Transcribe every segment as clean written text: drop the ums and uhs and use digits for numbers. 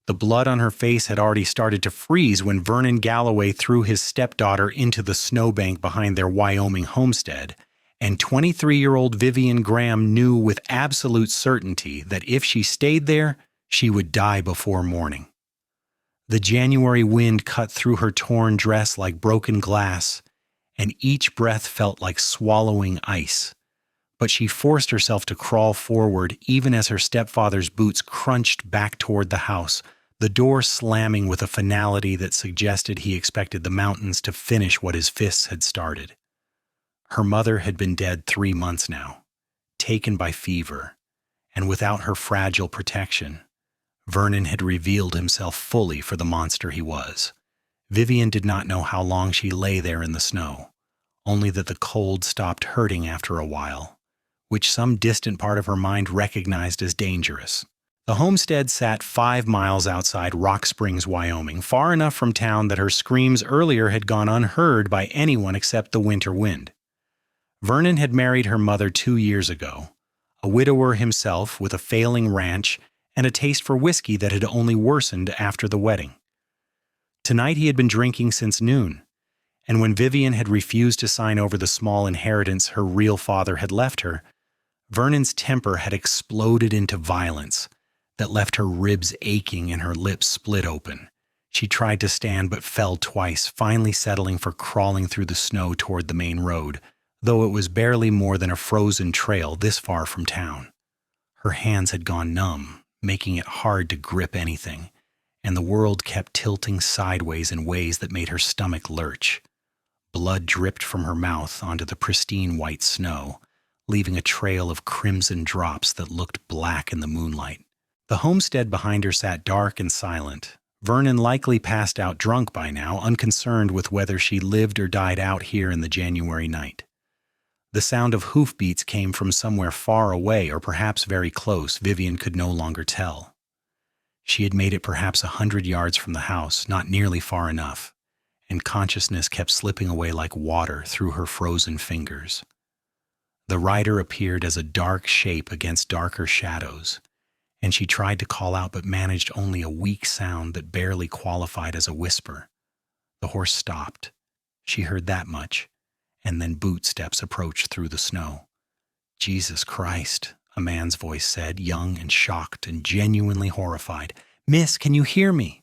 The blood on her face had already started to freeze when Vernon Galloway threw his stepdaughter into the snowbank behind their Wyoming homestead, and 23-year-old Vivian Graham knew with absolute certainty that if she stayed there, she would die before morning. The January wind cut through her torn dress like broken glass, and each breath felt like swallowing ice. But she forced herself to crawl forward even as her stepfather's boots crunched back toward the house, the door slamming with a finality that suggested he expected the mountains to finish what his fists had started. Her mother had been dead 3 months now, taken by fever, and without her fragile protection, Vernon had revealed himself fully for the monster he was. Vivian did not know how long she lay there in the snow, only that the cold stopped hurting after a while, which some distant part of her mind recognized as dangerous. The homestead sat 5 miles outside Rock Springs, Wyoming, far enough from town that her screams earlier had gone unheard by anyone except the winter wind. Vernon had married her mother 2 years ago, a widower himself with a failing ranch and a taste for whiskey that had only worsened after the wedding. Tonight he had been drinking since noon, and when Vivian had refused to sign over the small inheritance her real father had left her, Vernon's temper had exploded into violence that left her ribs aching and her lips split open. She tried to stand but fell twice, finally settling for crawling through the snow toward the main road, though it was barely more than a frozen trail this far from town. Her hands had gone numb, making it hard to grip anything, and the world kept tilting sideways in ways that made her stomach lurch. Blood dripped from her mouth onto the pristine white snow, leaving a trail of crimson drops that looked black in the moonlight. The homestead behind her sat dark and silent. Vernon likely passed out drunk by now, unconcerned with whether she lived or died out here in the January night. The sound of hoofbeats came from somewhere far away or perhaps very close. Vivian could no longer tell. She had made it perhaps 100 yards from the house, not nearly far enough, and consciousness kept slipping away like water through her frozen fingers. The rider appeared as a dark shape against darker shadows, and she tried to call out but managed only a weak sound that barely qualified as a whisper. The horse stopped. She heard that much, and then boot steps approached through the snow. "Jesus Christ," a man's voice said, young and shocked and genuinely horrified. "Miss, can you hear me?"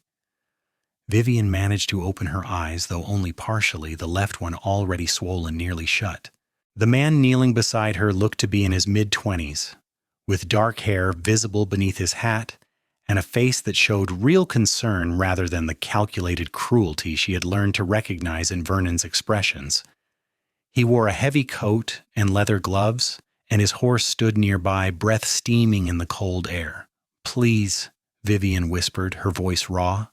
Vivian managed to open her eyes, though only partially, the left one already swollen nearly shut. The man kneeling beside her looked to be in his mid-20s, with dark hair visible beneath his hat and a face that showed real concern rather than the calculated cruelty she had learned to recognize in Vernon's expressions. He wore a heavy coat and leather gloves, and his horse stood nearby, breath steaming in the cold air. "Please," Vivian whispered, her voice raw,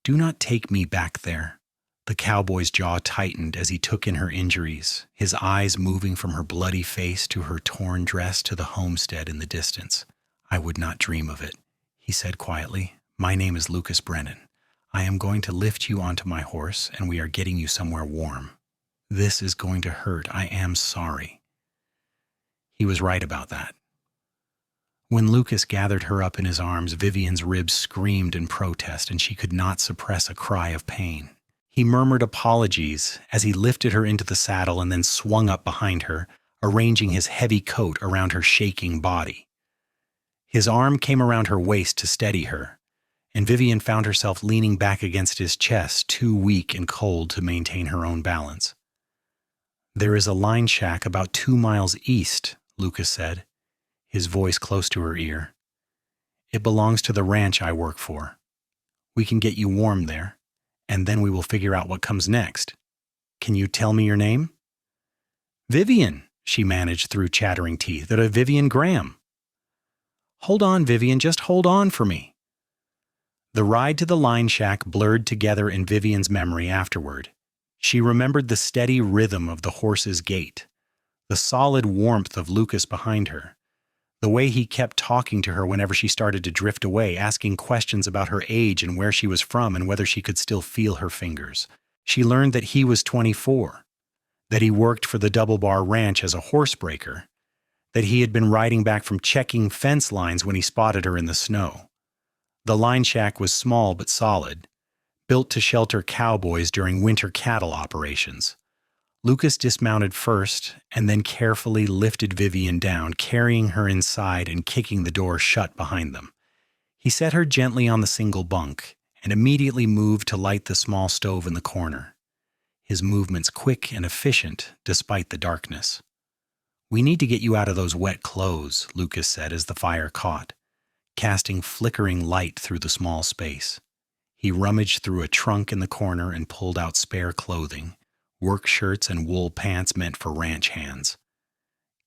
"do not take me back there." The cowboy's jaw tightened as he took in her injuries, his eyes moving from her bloody face to her torn dress to the homestead in the distance. "I would not dream of it," he said quietly. "My name is Lucas Brennan. I am going to lift you onto my horse, and we are getting you somewhere warm. This is going to hurt. I am sorry." He was right about that. When Lucas gathered her up in his arms, Vivian's ribs screamed in protest, and she could not suppress a cry of pain. He murmured apologies as he lifted her into the saddle and then swung up behind her, arranging his heavy coat around her shaking body. His arm came around her waist to steady her, and Vivian found herself leaning back against his chest, too weak and cold to maintain her own balance. "There is a line shack about 2 miles east," Lucas said, his voice close to her ear. "It belongs to the ranch I work for. We can get you warm there, and then we will figure out what comes next. Can you tell me your name?" "Vivian," she managed through chattering teeth. "Vivian Graham." "Hold on, Vivian, just hold on for me." The ride to the line shack blurred together in Vivian's memory afterward. She remembered the steady rhythm of the horse's gait, the solid warmth of Lucas behind her, the way he kept talking to her whenever she started to drift away, asking questions about her age and where she was from and whether she could still feel her fingers. She learned that he was 24, that he worked for the Double Bar Ranch as a horsebreaker, that he had been riding back from checking fence lines when he spotted her in the snow. The line shack was small but solid, built to shelter cowboys during winter cattle operations. Lucas dismounted first and then carefully lifted Vivian down, carrying her inside and kicking the door shut behind them. He set her gently on the single bunk and immediately moved to light the small stove in the corner, his movements quick and efficient despite the darkness. "We need to get you out of those wet clothes," Lucas said as the fire caught, casting flickering light through the small space. He rummaged through a trunk in the corner and pulled out spare clothing, work shirts and wool pants meant for ranch hands.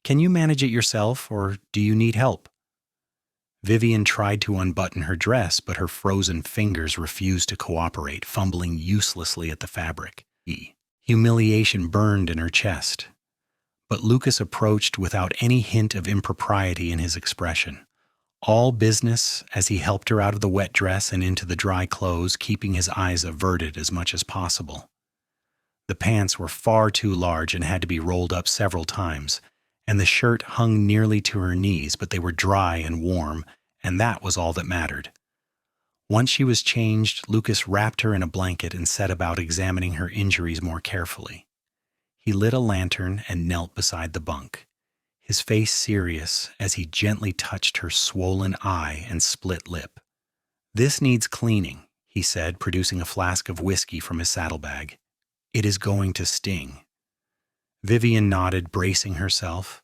"Can you manage it yourself, or do you need help?" Vivian tried to unbutton her dress, but her frozen fingers refused to cooperate, fumbling uselessly at the fabric. Humiliation burned in her chest. But Lucas approached without any hint of impropriety in his expression. All business as he helped her out of the wet dress and into the dry clothes, keeping his eyes averted as much as possible. The pants were far too large and had to be rolled up several times, and the shirt hung nearly to her knees, but they were dry and warm, and that was all that mattered. Once she was changed, Lucas wrapped her in a blanket and set about examining her injuries more carefully. He lit a lantern and knelt beside the bunk, his face serious as he gently touched her swollen eye and split lip. "This needs cleaning," he said, producing a flask of whiskey from his saddlebag. "It is going to sting." Vivian nodded, bracing herself,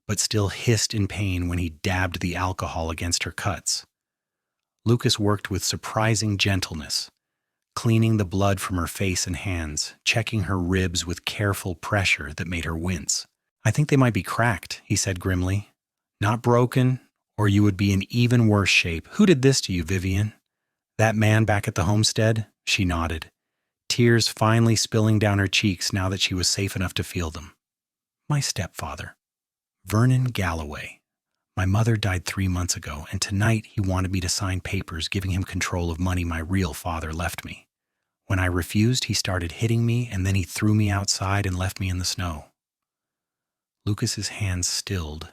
but still hissed in pain when he dabbed the alcohol against her cuts. Lucas worked with surprising gentleness, cleaning the blood from her face and hands, checking her ribs with careful pressure that made her wince. "I think they might be cracked," he said grimly. "Not broken, or you would be in even worse shape. Who did this to you, Vivian?" "That man back at the homestead?" She nodded, tears finally spilling down her cheeks now that she was safe enough to feel them. "My stepfather, Vernon Galloway. My mother died 3 months ago, and tonight he wanted me to sign papers giving him control of money my real father left me. When I refused, he started hitting me, and then he threw me outside and left me in the snow." Lucas's hands stilled,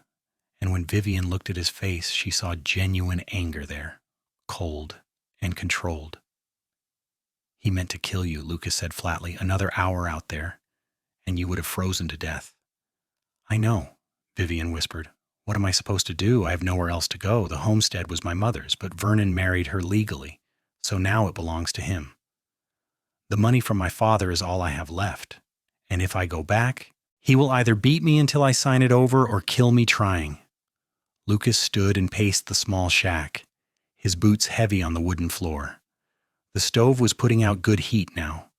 and when Vivian looked at his face, she saw genuine anger there, cold and controlled. "He meant to kill you," Lucas said flatly. "Another hour out there, and you would have frozen to death." "I know," Vivian whispered. "What am I supposed to do? I have nowhere else to go. The homestead was my mother's, but Vernon married her legally, so now it belongs to him. The money from my father is all I have left, and if I go back, he will either beat me until I sign it over or kill me trying." Lucas stood and paced the small shack, his boots heavy on the wooden floor. The stove was putting out good heat now,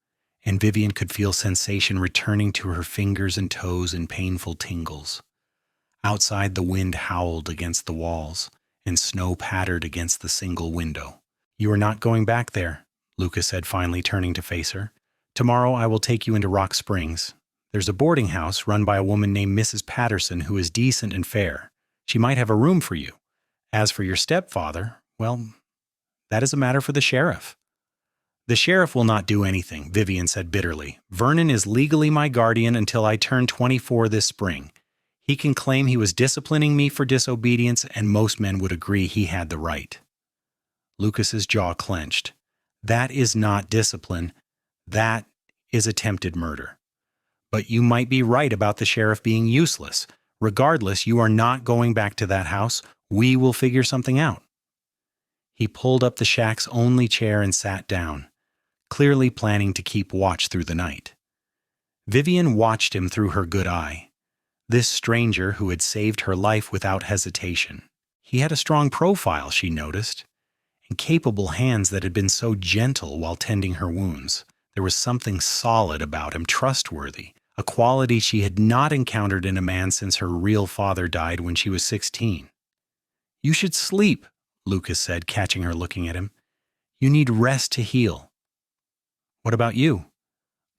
and Vivian could feel sensation returning to her fingers and toes in painful tingles. Outside, the wind howled against the walls, and snow pattered against the single window. "You are not going back there," Lucas said, finally turning to face her. "Tomorrow I will take you into Rock Springs. There's a boarding house run by a woman named Mrs. Patterson who is decent and fair. She might have a room for you. As for your stepfather, well, that is a matter for the sheriff." "The sheriff will not do anything," Vivian said bitterly. "Vernon is legally my guardian until I turn 24 this spring. He can claim he was disciplining me for disobedience, and most men would agree he had the right." Lucas's jaw clenched. "That is not discipline. That is attempted murder. But you might be right about the sheriff being useless. Regardless, you are not going back to that house. We will figure something out." He pulled up the shack's only chair and sat down, clearly planning to keep watch through the night. Vivian watched him through her good eye. This stranger who had saved her life without hesitation. He had a strong profile, she noticed, and capable hands that had been so gentle while tending her wounds. There was something solid about him, trustworthy, a quality she had not encountered in a man since her real father died when she was 16. "You should sleep," Lucas said, catching her looking at him. "You need rest to heal." "What about you?"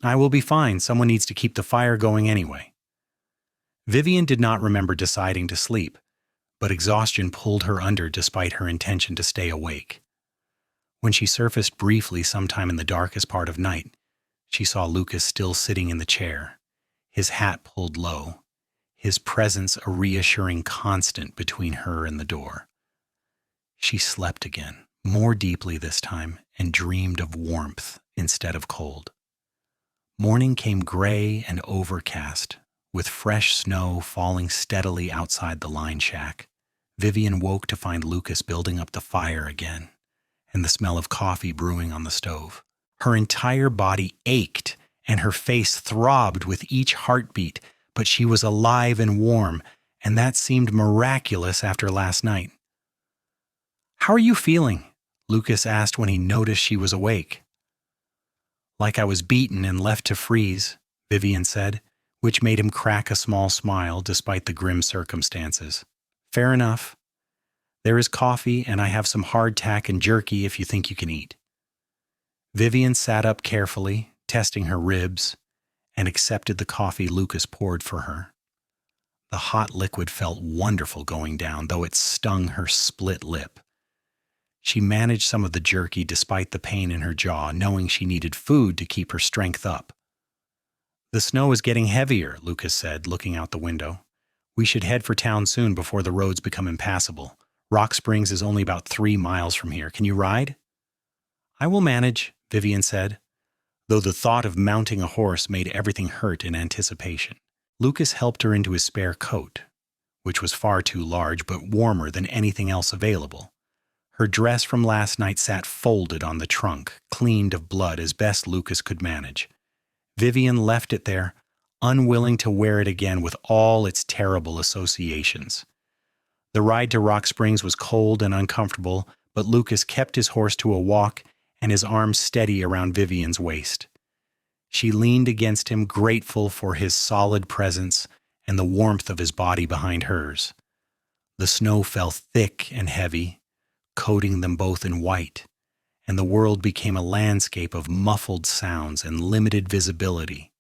"I will be fine. Someone needs to keep the fire going anyway." Vivian did not remember deciding to sleep, but exhaustion pulled her under despite her intention to stay awake. When she surfaced briefly sometime in the darkest part of night, she saw Lucas still sitting in the chair, his hat pulled low, his presence a reassuring constant between her and the door. She slept again, more deeply this time, and dreamed of warmth instead of cold. Morning came gray and overcast, with fresh snow falling steadily outside the line shack. Vivian woke to find Lucas building up the fire again, and the smell of coffee brewing on the stove. Her entire body ached, and her face throbbed with each heartbeat, but she was alive and warm, and that seemed miraculous after last night. "How are you feeling?" Lucas asked when he noticed she was awake. "Like I was beaten and left to freeze," Vivian said, which made him crack a small smile despite the grim circumstances. "Fair enough. There is coffee, and I have some hardtack and jerky if you think you can eat." Vivian sat up carefully, testing her ribs, and accepted the coffee Lucas poured for her. The hot liquid felt wonderful going down, though it stung her split lip. She managed some of the jerky despite the pain in her jaw, knowing she needed food to keep her strength up. "The snow is getting heavier," Lucas said, looking out the window. "We should head for town soon before the roads become impassable. Rock Springs is only about 3 miles from here. Can you ride?" "I will manage," Vivian said, though the thought of mounting a horse made everything hurt in anticipation. Lucas helped her into his spare coat, which was far too large but warmer than anything else available. Her dress from last night sat folded on the trunk, cleaned of blood as best Lucas could manage. Vivian left it there, unwilling to wear it again with all its terrible associations. The ride to Rock Springs was cold and uncomfortable, but Lucas kept his horse to a walk and his arms steady around Vivian's waist. She leaned against him, grateful for his solid presence and the warmth of his body behind hers. The snow fell thick and heavy, coating them both in white, and the world became a landscape of muffled sounds and limited visibility.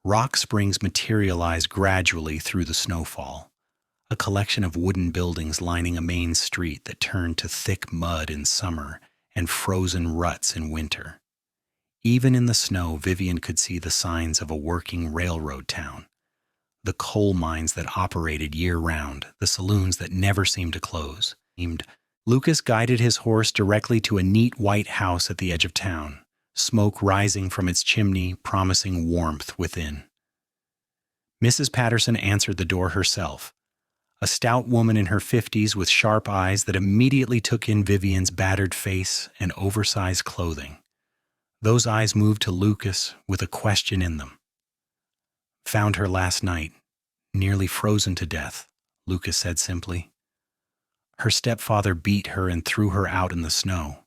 Rock Springs materialized gradually through the snowfall, a collection of wooden buildings lining a main street that turned to thick mud in summer and frozen ruts in winter. Even in the snow, Vivian could see the signs of a working railroad town, the coal mines that operated year-round, the saloons that never seemed to close. Lucas guided his horse directly to a neat white house at the edge of town, smoke rising from its chimney, promising warmth within. Mrs. Patterson answered the door herself, a stout woman in her 50s with sharp eyes that immediately took in Vivian's battered face and oversized clothing. Those eyes moved to Lucas with a question in them. "Found her last night, nearly frozen to death," Lucas said simply. "Her stepfather beat her and threw her out in the snow.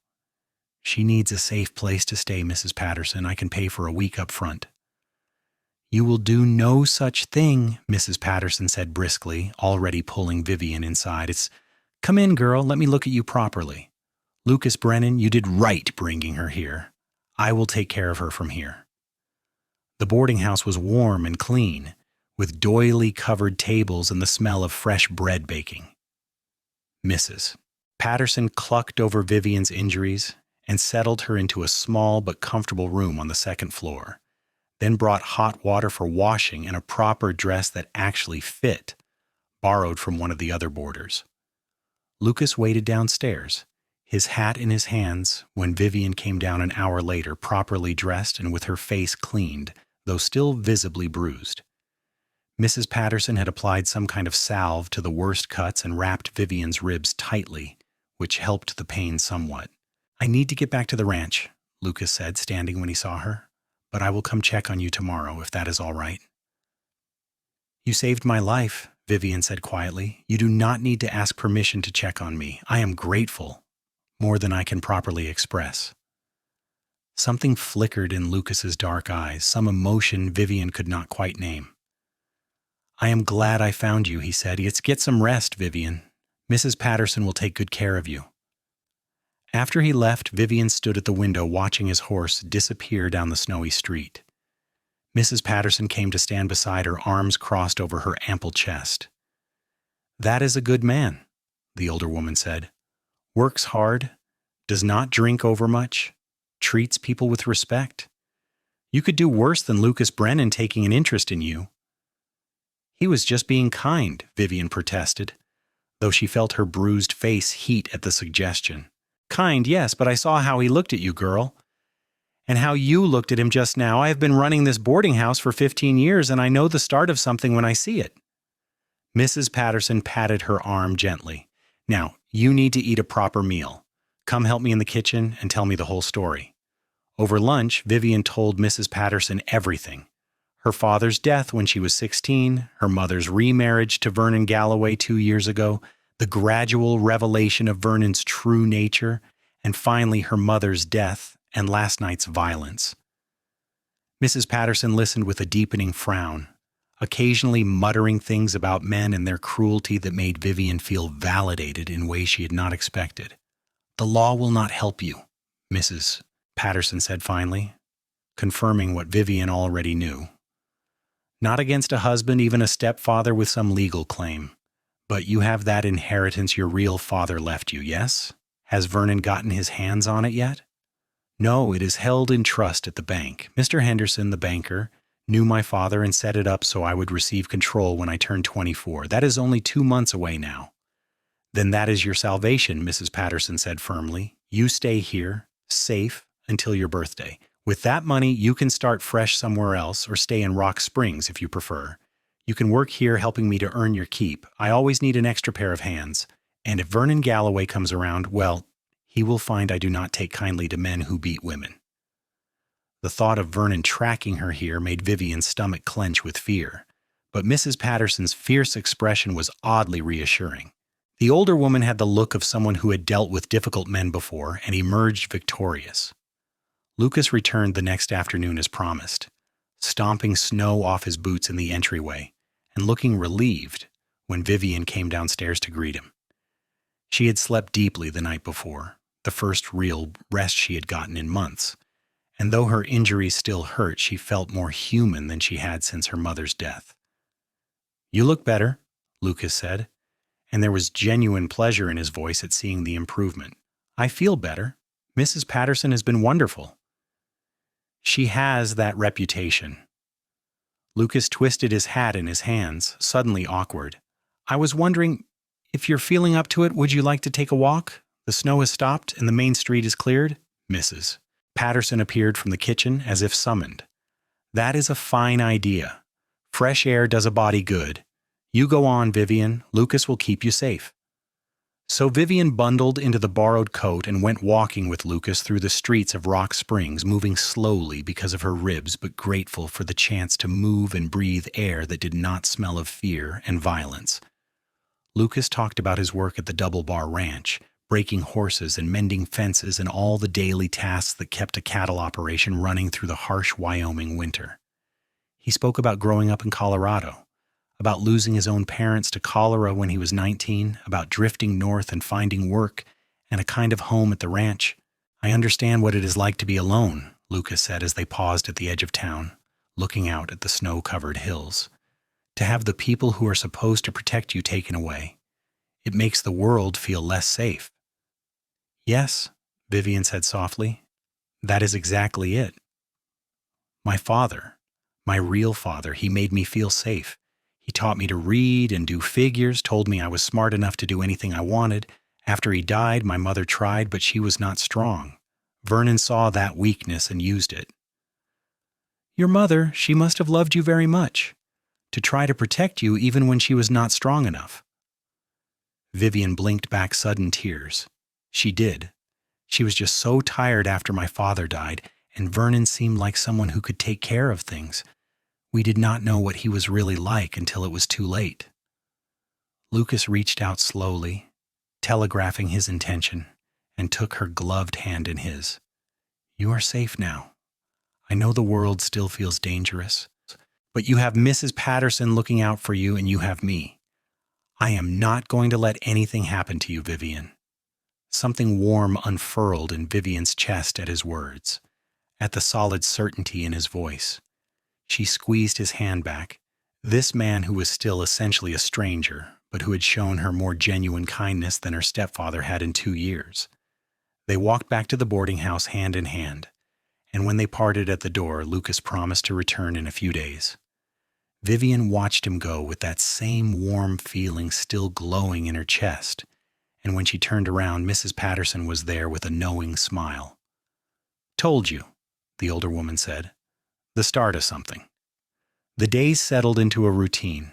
She needs a safe place to stay, Mrs. Patterson. I can pay for a week up front." "You will do no such thing," Mrs. Patterson said briskly, already pulling Vivian inside. "Come in, girl. Let me look at you properly. Lucas Brennan, you did right bringing her here. I will take care of her from here." The boarding house was warm and clean, with doily-covered tables and the smell of fresh bread baking. Mrs. Patterson clucked over Vivian's injuries and settled her into a small but comfortable room on the second floor, then brought hot water for washing and a proper dress that actually fit, borrowed from one of the other boarders. Lucas waited downstairs, his hat in his hands, when Vivian came down an hour later, properly dressed and with her face cleaned, though still visibly bruised. Mrs. Patterson had applied some kind of salve to the worst cuts and wrapped Vivian's ribs tightly, which helped the pain somewhat. "I need to get back to the ranch," Lucas said, standing when he saw her, "but I will come check on you tomorrow, if that is all right." "You saved my life," Vivian said quietly. "You do not need to ask permission to check on me. I am grateful, more than I can properly express." Something flickered in Lucas's dark eyes, some emotion Vivian could not quite name. "I am glad I found you," he said. "Get some rest, Vivian. Mrs. Patterson will take good care of you." After he left, Vivian stood at the window watching his horse disappear down the snowy street. Mrs. Patterson came to stand beside her, arms crossed over her ample chest. "That is a good man," the older woman said. "Works hard, does not drink overmuch, treats people with respect. You could do worse than Lucas Brennan taking an interest in you." "He was just being kind," Vivian protested, though she felt her bruised face heat at the suggestion. Kind, yes, but I saw how he looked at you, girl. And how you looked at him just now. I have been running this boarding house for 15 years, and I know the start of something when I see it. Mrs. Patterson patted her arm gently. Now, you need to eat a proper meal. Come help me in the kitchen and tell me the whole story. Over lunch, Vivian told Mrs. Patterson everything. Her father's death when she was 16, her mother's remarriage to Vernon Galloway 2 years ago, the gradual revelation of Vernon's true nature, and finally her mother's death and last night's violence. Mrs. Patterson listened with a deepening frown, occasionally muttering things about men and their cruelty that made Vivian feel validated in ways she had not expected. The law will not help you, Mrs. Patterson said finally, confirming what Vivian already knew. Not against a husband, even a stepfather with some legal claim. But you have that inheritance your real father left you, yes? Has Vernon gotten his hands on it yet? No, it is held in trust at the bank. Mr. Henderson, the banker, knew my father and set it up so I would receive control when I turned 24. That is only 2 months away now. Then that is your salvation, Mrs. Patterson said firmly. You stay here, safe, until your birthday. With that money, you can start fresh somewhere else or stay in Rock Springs if you prefer. You can work here helping me to earn your keep. I always need an extra pair of hands. And if Vernon Galloway comes around, well, he will find I do not take kindly to men who beat women. The thought of Vernon tracking her here made Vivian's stomach clench with fear. But Mrs. Patterson's fierce expression was oddly reassuring. The older woman had the look of someone who had dealt with difficult men before and emerged victorious. Lucas returned the next afternoon as promised, stomping snow off his boots in the entryway and looking relieved when Vivian came downstairs to greet him. She had slept deeply the night before, the first real rest she had gotten in months, and though her injuries still hurt, she felt more human than she had since her mother's death. You look better, Lucas said, and there was genuine pleasure in his voice at seeing the improvement. I feel better. Mrs. Patterson has been wonderful. She has that reputation. Lucas twisted his hat in his hands, suddenly awkward. I was wondering, if you're feeling up to it, would you like to take a walk? The snow has stopped and the main street is cleared. Mrs. Patterson appeared from the kitchen as if summoned. That is a fine idea. Fresh air does a body good. You go on, Vivian. Lucas will keep you safe. So Vivian bundled into the borrowed coat and went walking with Lucas through the streets of Rock Springs, moving slowly because of her ribs, but grateful for the chance to move and breathe air that did not smell of fear and violence. Lucas talked about his work at the Double Bar Ranch, breaking horses and mending fences and all the daily tasks that kept a cattle operation running through the harsh Wyoming winter. He spoke about growing up in Colorado, about losing his own parents to cholera when he was 19, about drifting north and finding work and a kind of home at the ranch. I understand what it is like to be alone, Lucas said as they paused at the edge of town, looking out at the snow-covered hills. To have the people who are supposed to protect you taken away. It makes the world feel less safe. Yes, Vivian said softly. That is exactly it. My father, my real father, he made me feel safe. He taught me to read and do figures, told me I was smart enough to do anything I wanted. After he died, my mother tried, but she was not strong. Vernon saw that weakness and used it. Your mother, she must have loved you very much, to try to protect you even when she was not strong enough. Vivian blinked back sudden tears. She did. She was just so tired after my father died, and Vernon seemed like someone who could take care of things. We did not know what he was really like until it was too late. Lucas reached out slowly, telegraphing his intention, and took her gloved hand in his. You are safe now. I know the world still feels dangerous, but you have Mrs. Patterson looking out for you and you have me. I am not going to let anything happen to you, Vivian. Something warm unfurled in Vivian's chest at his words, at the solid certainty in his voice. She squeezed his hand back. This man who was still essentially a stranger, but who had shown her more genuine kindness than her stepfather had in 2 years. They walked back to the boarding house hand in hand, and when they parted at the door, Lucas promised to return in a few days. Vivian watched him go with that same warm feeling still glowing in her chest, and when she turned around, Mrs. Patterson was there with a knowing smile. "Told you," the older woman said. "The start of something." The days settled into a routine.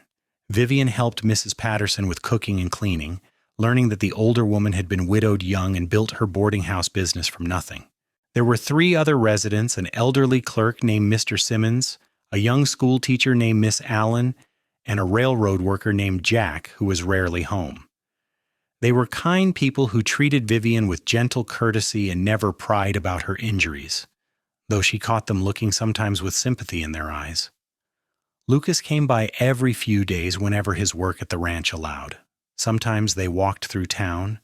Vivian helped Mrs. Patterson with cooking and cleaning, learning that the older woman had been widowed young and built her boarding house business from nothing. There were 3 other residents, an elderly clerk named Mr. Simmons, a young school teacher named Miss Allen, and a railroad worker named Jack, who was rarely home. They were kind people who treated Vivian with gentle courtesy and never pried about her injuries, though she caught them looking sometimes with sympathy in their eyes. Lucas came by every few days whenever his work at the ranch allowed. Sometimes they walked through town,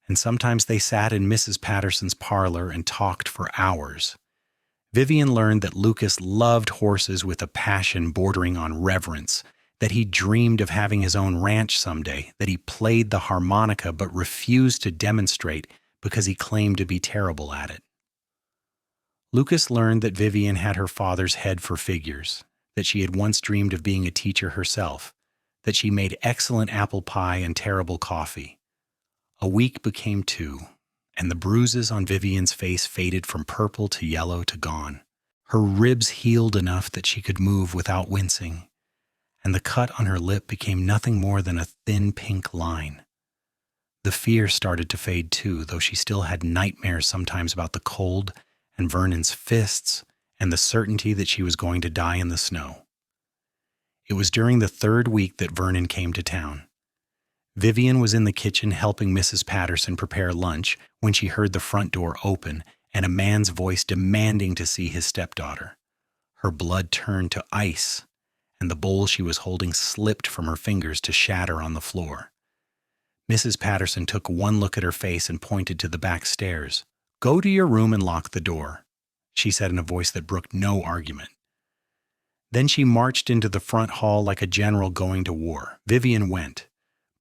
and sometimes they sat in Mrs. Patterson's parlor and talked for hours. Vivian learned that Lucas loved horses with a passion bordering on reverence, that he dreamed of having his own ranch someday, that he played the harmonica but refused to demonstrate because he claimed to be terrible at it. Lucas learned that Vivian had her father's head for figures, that she had once dreamed of being a teacher herself, that she made excellent apple pie and terrible coffee. A week became 2, and the bruises on Vivian's face faded from purple to yellow to gone. Her ribs healed enough that she could move without wincing, and the cut on her lip became nothing more than a thin pink line. The fear started to fade too, though she still had nightmares sometimes about the cold and Vernon's fists and the certainty that she was going to die in the snow. It was during the 3rd week that Vernon came to town. Vivian was in the kitchen helping Mrs. Patterson prepare lunch when she heard the front door open and a man's voice demanding to see his stepdaughter. Her blood turned to ice, and the bowl she was holding slipped from her fingers to shatter on the floor. Mrs. Patterson took one look at her face and pointed to the back stairs. "Go to your room and lock the door," she said in a voice that brooked no argument. Then she marched into the front hall like a general going to war. Vivian went,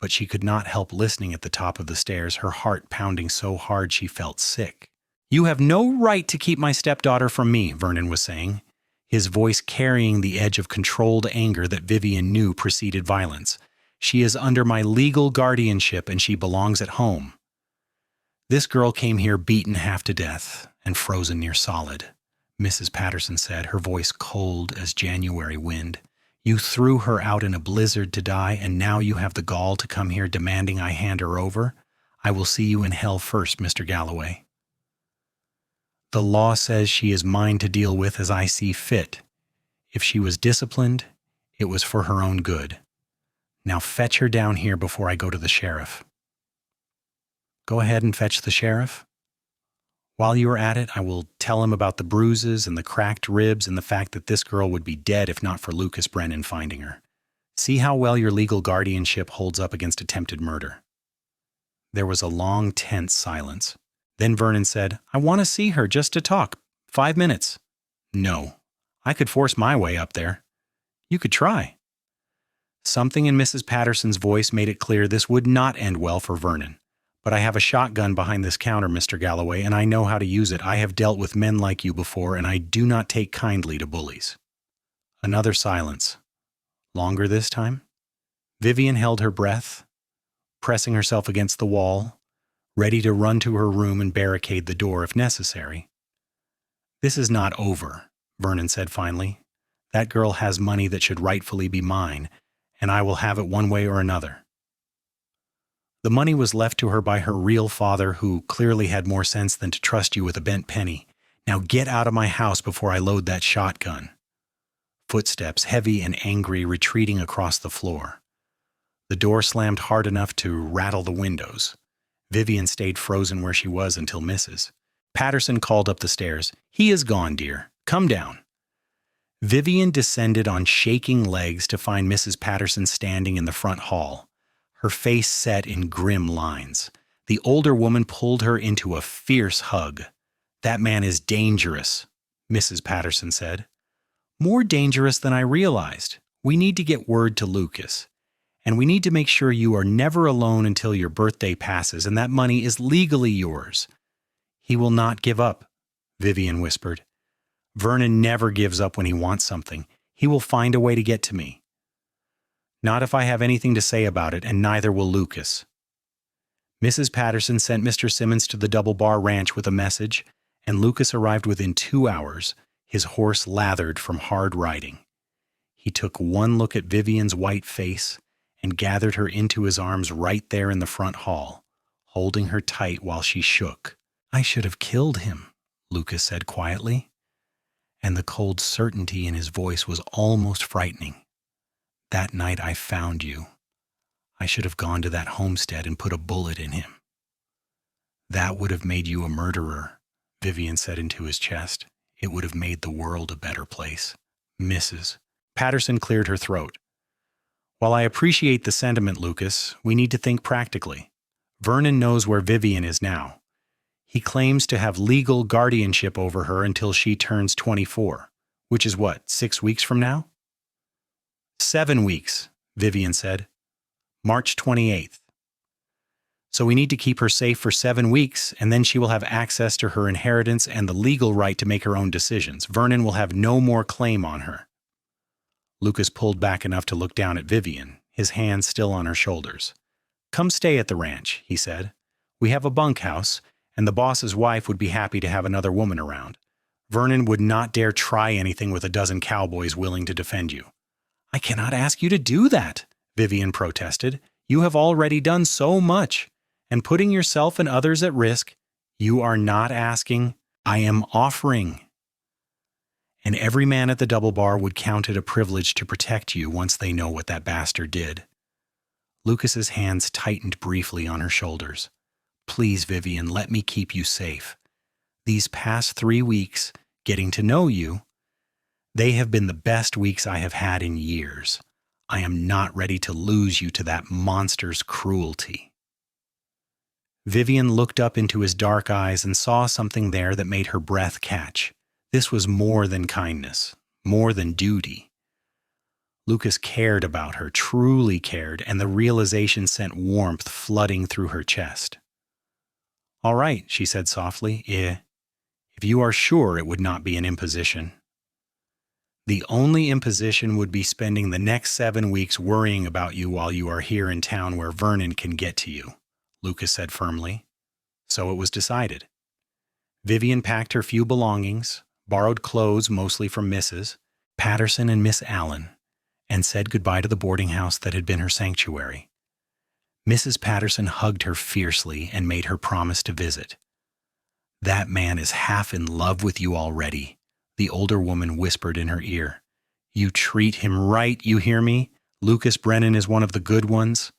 but she could not help listening at the top of the stairs, her heart pounding so hard she felt sick. "You have no right to keep my stepdaughter from me," Vernon was saying, his voice carrying the edge of controlled anger that Vivian knew preceded violence. "She is under my legal guardianship and she belongs at home. This girl came here beaten half to death and frozen near solid," Mrs. Patterson said, her voice cold as January wind. "You threw her out in a blizzard to die, and now you have the gall to come here demanding I hand her over? I will see you in hell first, Mr. Galloway." "The law says she is mine to deal with as I see fit. If she was disciplined, it was for her own good. Now fetch her down here before I go to the sheriff." "Go ahead and fetch the sheriff. While you are at it, I will tell him about the bruises and the cracked ribs and the fact that this girl would be dead if not for Lucas Brennan finding her. See how well your legal guardianship holds up against attempted murder." There was a long, tense silence. Then Vernon said, "I want to see her just to talk. 5 minutes." "No. I could force my way up there." "You could try." Something in Mrs. Patterson's voice made it clear this would not end well for Vernon. "But I have a shotgun behind this counter, Mr. Galloway, and I know how to use it. I have dealt with men like you before, and I do not take kindly to bullies." Another silence. Longer this time. Vivian held her breath, pressing herself against the wall, ready to run to her room and barricade the door if necessary. "This is not over," Vernon said finally. "That girl has money that should rightfully be mine, and I will have it one way or another. The money was left to her by her real father, who clearly had more sense than to trust you with a bent penny. Now get out of my house before I load that shotgun." Footsteps, heavy and angry, retreating across the floor. The door slammed hard enough to rattle the windows. Vivian stayed frozen where she was until Mrs. Patterson called up the stairs. "He is gone, dear. Come down." Vivian descended on shaking legs to find Mrs. Patterson standing in the front hall, her face set in grim lines. The older woman pulled her into a fierce hug. "That man is dangerous," Mrs. Patterson said. "More dangerous than I realized. We need to get word to Lucas. And we need to make sure you are never alone until your birthday passes and that money is legally yours." "He will not give up," Vivian whispered. "Vernon never gives up when he wants something. He will find a way to get to me." "Not if I have anything to say about it, and neither will Lucas." Mrs. Patterson sent Mr. Simmons to the Double Bar Ranch with a message, and Lucas arrived within 2 hours, his horse lathered from hard riding. He took one look at Vivian's white face and gathered her into his arms right there in the front hall, holding her tight while she shook. "I should have killed him," Lucas said quietly, and the cold certainty in his voice was almost frightening. "That night I found you. I should have gone to that homestead and put a bullet in him." "That would have made you a murderer," Vivian said into his chest. "It would have made the world a better place." Mrs. Patterson cleared her throat. "While I appreciate the sentiment, Lucas, we need to think practically. Vernon knows where Vivian is now. He claims to have legal guardianship over her until she turns 24, which is what, 6 weeks from now?" 7 weeks, Vivian said. "March 28th. So we need to keep her safe for 7 weeks, and then she will have access to her inheritance and the legal right to make her own decisions. Vernon will have no more claim on her." Lucas pulled back enough to look down at Vivian, his hands still on her shoulders. "Come stay at the ranch," he said. "We have a bunkhouse, and the boss's wife would be happy to have another woman around. Vernon would not dare try anything with a dozen cowboys willing to defend you." "I cannot ask you to do that," Vivian protested. "You have already done so much, and putting yourself and others at risk." "You are not asking. I am offering. And every man at the Double Bar would count it a privilege to protect you once they know what that bastard did." Lucas's hands tightened briefly on her shoulders. "Please, Vivian, let me keep you safe. These past 3 weeks, getting to know you, they have been the best weeks I have had in years. I am not ready to lose you to that monster's cruelty." Vivian looked up into his dark eyes and saw something there that made her breath catch. This was more than kindness, more than duty. Lucas cared about her, truly cared, and the realization sent warmth flooding through her chest. "All right," she said softly, if you are sure it would not be an imposition." "The only imposition would be spending the next 7 weeks worrying about you while you are here in town where Vernon can get to you," Lucas said firmly. So it was decided. Vivian packed her few belongings, borrowed clothes mostly from Mrs. Patterson and Miss Allen, and said goodbye to the boarding house that had been her sanctuary. Mrs. Patterson hugged her fiercely and made her promise to visit. "That man is half in love with you already," the older woman whispered in her ear. "You treat him right, you hear me? Lucas Brennan is one of the good ones."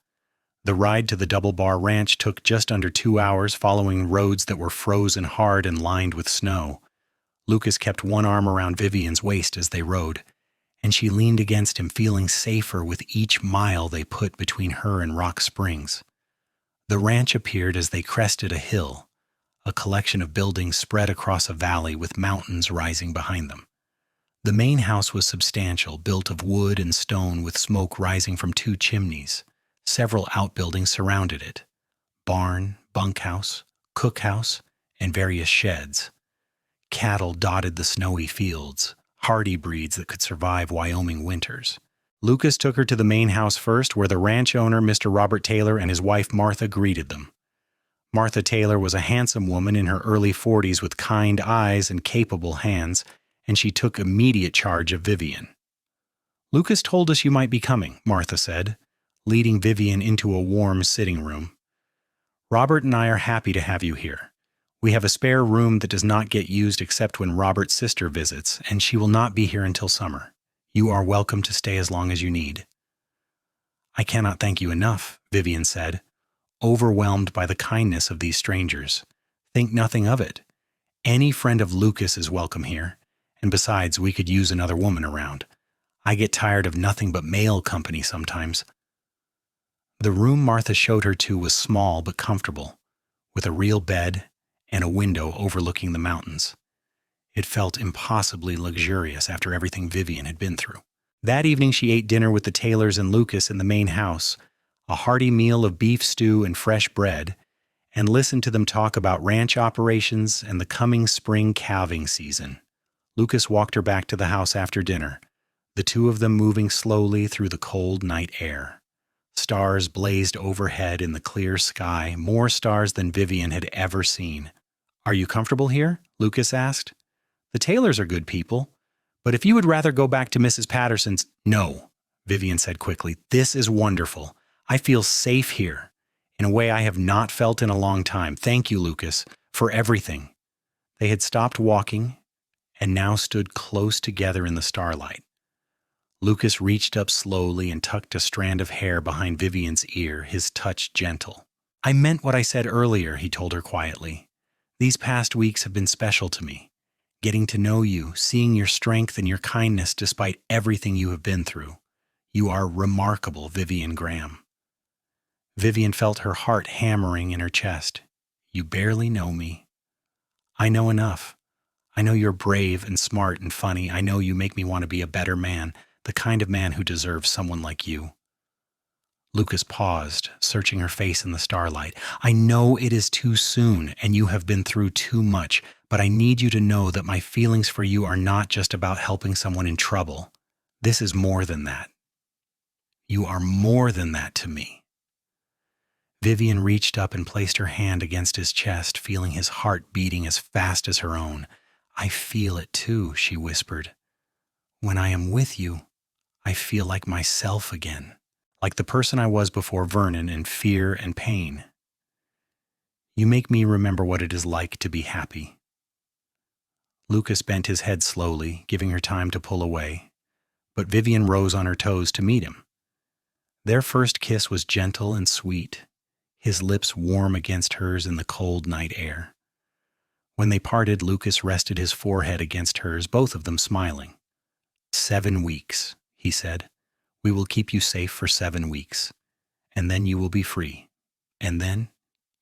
The ride to the Double Bar Ranch took just under 2 hours, following roads that were frozen hard and lined with snow. Lucas kept one arm around Vivian's waist as they rode, and she leaned against him, feeling safer with each mile they put between her and Rock Springs. The ranch appeared as they crested a hill, a collection of buildings spread across a valley with mountains rising behind them. The main house was substantial, built of wood and stone with smoke rising from 2 chimneys. Several outbuildings surrounded it: barn, bunkhouse, cookhouse, and various sheds. Cattle dotted the snowy fields, hardy breeds that could survive Wyoming winters. Lucas took her to the main house first, where the ranch owner, Mr. Robert Taylor, and his wife Martha greeted them. Martha Taylor was a handsome woman in her early 40s with kind eyes and capable hands, and she took immediate charge of Vivian. "Lucas told us you might be coming," Martha said, leading Vivian into a warm sitting room. "Robert and I are happy to have you here. We have a spare room that does not get used except when Robert's sister visits, and she will not be here until summer. You are welcome to stay as long as you need." "I cannot thank you enough," Vivian said, overwhelmed by the kindness of these strangers. "Think nothing of it. Any friend of Lucas is welcome here, and besides, we could use another woman around. I get tired of nothing but male company sometimes." The room Martha showed her to was small but comfortable, with a real bed and a window overlooking the mountains. It felt impossibly luxurious after everything Vivian had been through. That evening she ate dinner with the Taylors and Lucas in the main house, a hearty meal of beef stew and fresh bread, and listened to them talk about ranch operations and the coming spring calving season. Lucas walked her back to the house after dinner, the two of them moving slowly through the cold night air. Stars blazed overhead in the clear sky, more stars than Vivian had ever seen. "Are you comfortable here?" Lucas asked. "The Taylors are good people, but if you would rather go back to Mrs. Patterson's—" "No," Vivian said quickly. "This is wonderful. I feel safe here, in a way I have not felt in a long time. Thank you, Lucas, for everything." They had stopped walking and now stood close together in the starlight. Lucas reached up slowly and tucked a strand of hair behind Vivian's ear, his touch gentle. "I meant what I said earlier," he told her quietly. "These past weeks have been special to me. Getting to know you, seeing your strength and your kindness despite everything you have been through. You are remarkable, Vivian Graham." Vivian felt her heart hammering in her chest. "You barely know me." "I know enough. I know you're brave and smart and funny. I know you make me want to be a better man, the kind of man who deserves someone like you." Lucas paused, searching her face in the starlight. "I know it is too soon, and you have been through too much, but I need you to know that my feelings for you are not just about helping someone in trouble. This is more than that. You are more than that to me." Vivian reached up and placed her hand against his chest, feeling his heart beating as fast as her own. "I feel it too," she whispered. "When I am with you, I feel like myself again, like the person I was before Vernon in fear and pain. You make me remember what it is like to be happy." Lucas bent his head slowly, giving her time to pull away, but Vivian rose on her toes to meet him. Their first kiss was gentle and sweet, his lips warm against hers in the cold night air. When they parted, Lucas rested his forehead against hers, both of them smiling. 7 weeks, he said. "We will keep you safe for 7 weeks, and then you will be free. And then,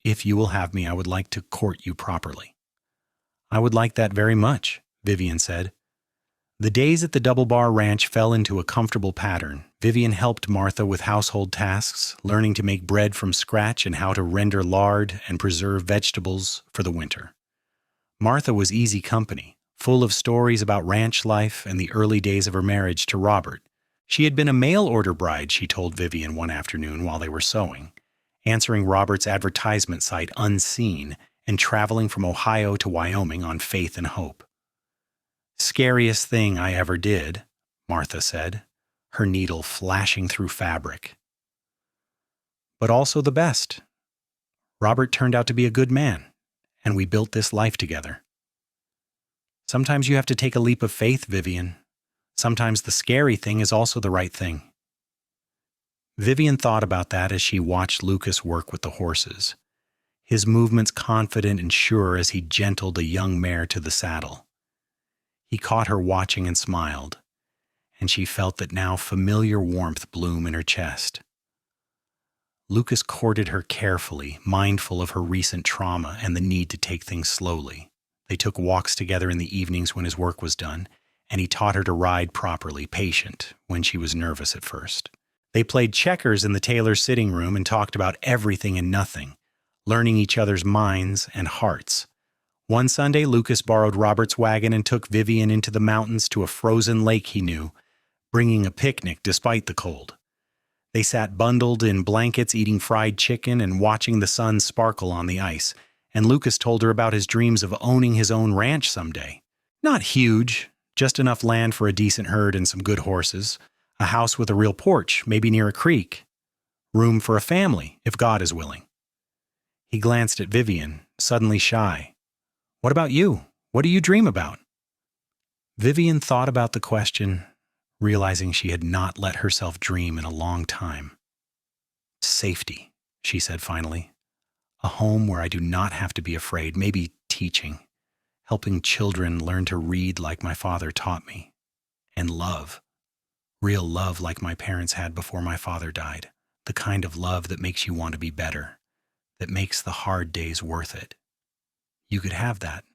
if you will have me, I would like to court you properly." "I would like that very much," Vivian said. The days at the Double Bar Ranch fell into a comfortable pattern. Vivian helped Martha with household tasks, learning to make bread from scratch and how to render lard and preserve vegetables for the winter. Martha was easy company, full of stories about ranch life and the early days of her marriage to Robert. She had been a mail-order bride, she told Vivian one afternoon while they were sewing, answering Robert's advertisement site unseen and traveling from Ohio to Wyoming on faith and hope. "Scariest thing I ever did," Martha said, her needle flashing through fabric. "But also the best. Robert turned out to be a good man, and we built this life together." "Sometimes you have to take a leap of faith, Vivian. Sometimes the scary thing is also the right thing." Vivian thought about that as she watched Lucas work with the horses, his movements confident and sure as he gentled a young mare to the saddle. He caught her watching and smiled, and she felt that now familiar warmth bloom in her chest. Lucas courted her carefully, mindful of her recent trauma and the need to take things slowly. They took walks together in the evenings when his work was done, and he taught her to ride properly, patient, when she was nervous at first. They played checkers in the Taylor's sitting room and talked about everything and nothing, learning each other's minds and hearts. One Sunday, Lucas borrowed Robert's wagon and took Vivian into the mountains to a frozen lake he knew, bringing a picnic despite the cold. They sat bundled in blankets eating fried chicken and watching the sun sparkle on the ice, and Lucas told her about his dreams of owning his own ranch someday. Not huge, just enough land for a decent herd and some good horses, a house with a real porch, maybe near a creek, room for a family, if God is willing. He glanced at Vivian, suddenly shy. "What about you? What do you dream about?" Vivian thought about the question, realizing she had not let herself dream in a long time. "Safety," she said finally. "A home where I do not have to be afraid, maybe teaching, helping children learn to read like my father taught me. And love. Real love like my parents had before my father died. The kind of love that makes you want to be better, that makes the hard days worth it." "You could have that,"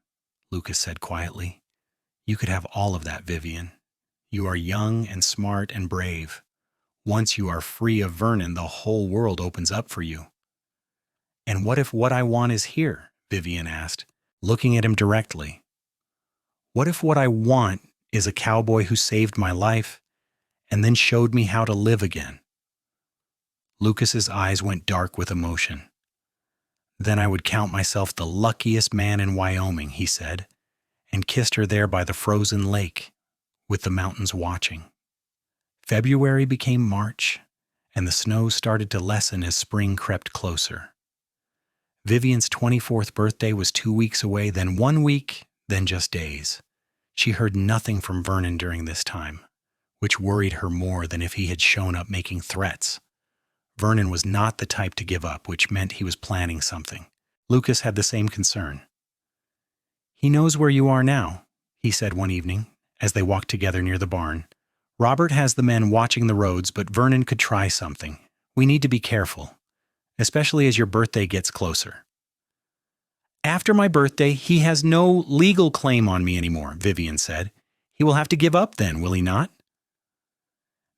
Lucas said quietly. "You could have all of that, Vivian. You are young and smart and brave. Once you are free of Vernon, the whole world opens up for you." "And what if what I want is here?" Vivian asked, looking at him directly. "What if what I want is a cowboy who saved my life and then showed me how to live again?" Lucas's eyes went dark with emotion. Then I would count myself the luckiest man in Wyoming, he said, and kissed her there by the frozen lake, with the mountains watching. February became March, and the snow started to lessen as spring crept closer. Vivian's 24th birthday was 2 weeks away, then 1 week, then just days. She heard nothing from Vernon during this time, which worried her more than if he had shown up making threats. Vernon was not the type to give up, which meant he was planning something. Lucas had the same concern. "He knows where you are now," he said one evening, as they walked together near the barn. "Robert has the men watching the roads, but Vernon could try something. We need to be careful, especially as your birthday gets closer." "After my birthday, he has no legal claim on me anymore," Vivian said. "He will have to give up then, will he not?"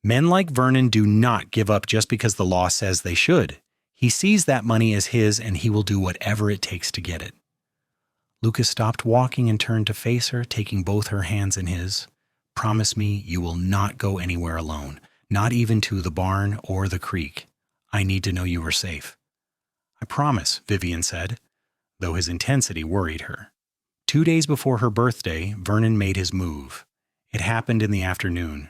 "Men like Vernon do not give up just because the law says they should. He sees that money as his, and he will do whatever it takes to get it." Lucas stopped walking and turned to face her, taking both her hands in his. "Promise me you will not go anywhere alone, not even to the barn or the creek. I need to know you are safe." "I promise," Vivian said, though his intensity worried her. 2 days before her birthday, Vernon made his move. It happened in the afternoon,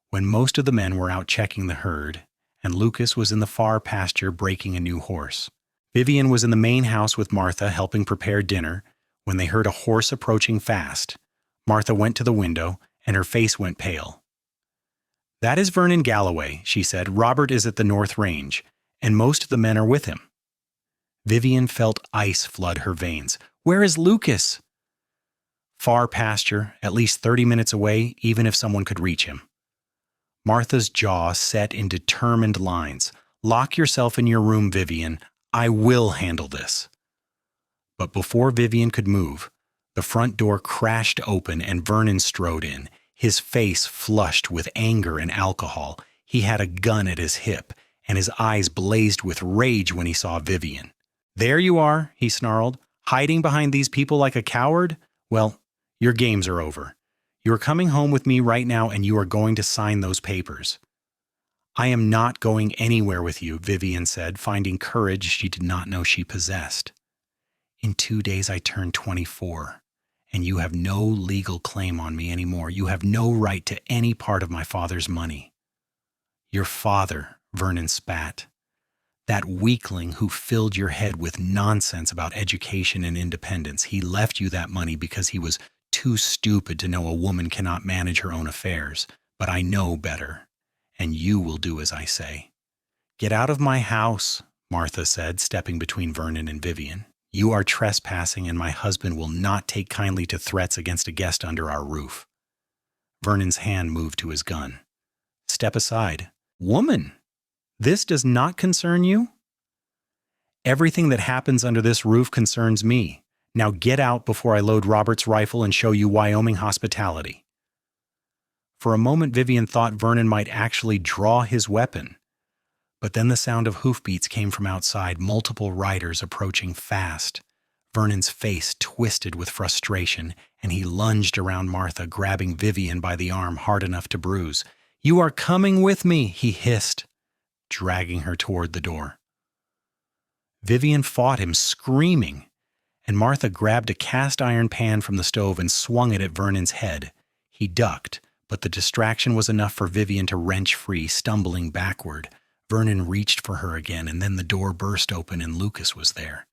when most of the men were out checking the herd, and Lucas was in the far pasture breaking a new horse. Vivian was in the main house with Martha helping prepare dinner when they heard a horse approaching fast. Martha went to the window, and her face went pale. "That is Vernon Galloway," she said. "Robert is at the North Range, and most of the men are with him." Vivian felt ice flood her veins. "Where is Lucas?" "Far pasture, at least 30 minutes away, even if someone could reach him." Martha's jaw set in determined lines. "Lock yourself in your room, Vivian. I will handle this." But before Vivian could move, the front door crashed open and Vernon strode in, his face flushed with anger and alcohol. He had a gun at his hip, and his eyes blazed with rage when he saw Vivian. "There you are," he snarled, "hiding behind these people like a coward? Well, your games are over. You are coming home with me right now, and you are going to sign those papers." "I am not going anywhere with you," Vivian said, finding courage she did not know she possessed. "In 2 days I turn 24, and you have no legal claim on me anymore. You have no right to any part of my father's money." "Your father," Vernon spat. "That weakling who filled your head with nonsense about education and independence. He left you that money because he was too stupid to know a woman cannot manage her own affairs. But I know better, and you will do as I say." "Get out of my house," Martha said, stepping between Vernon and Vivian. "You are trespassing, and my husband will not take kindly to threats against a guest under our roof." Vernon's hand moved to his gun. "Step aside." "Woman, this does not concern you?" "Everything that happens under this roof concerns me. Now get out before I load Robert's rifle and show you Wyoming hospitality." For a moment, Vivian thought Vernon might actually draw his weapon. But then the sound of hoofbeats came from outside, multiple riders approaching fast. Vernon's face twisted with frustration, and he lunged around Martha, grabbing Vivian by the arm hard enough to bruise. "You are coming with me," he hissed, dragging her toward the door. Vivian fought him, screaming, and Martha grabbed a cast-iron pan from the stove and swung it at Vernon's head. He ducked, but the distraction was enough for Vivian to wrench free, stumbling backward. Vernon reached for her again, and then the door burst open and Lucas was there,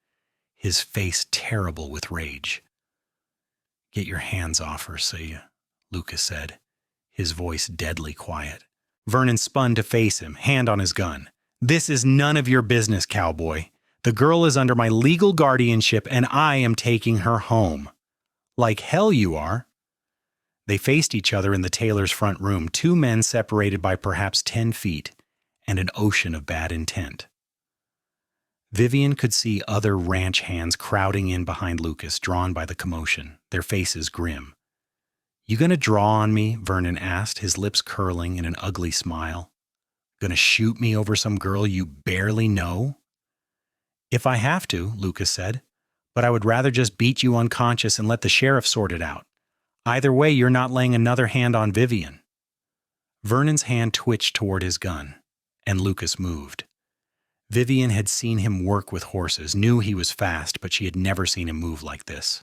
his face terrible with rage. "Get your hands off her, Sia," Lucas said, his voice deadly quiet. Vernon spun to face him, hand on his gun. "This is none of your business, Cowboy. The girl is under my legal guardianship, and I am taking her home." "Like hell you are." They faced each other in the Taylor's front room, 2 men separated by perhaps 10 feet, and an ocean of bad intent. Vivian could see other ranch hands crowding in behind Lucas, drawn by the commotion, their faces grim. "You gonna draw on me?" Vernon asked, his lips curling in an ugly smile. "Gonna shoot me over some girl you barely know?" "If I have to," Lucas said, "but I would rather just beat you unconscious and let the sheriff sort it out. Either way, you're not laying another hand on Vivian." Vernon's hand twitched toward his gun, and Lucas moved. Vivian had seen him work with horses, knew he was fast, but she had never seen him move like this.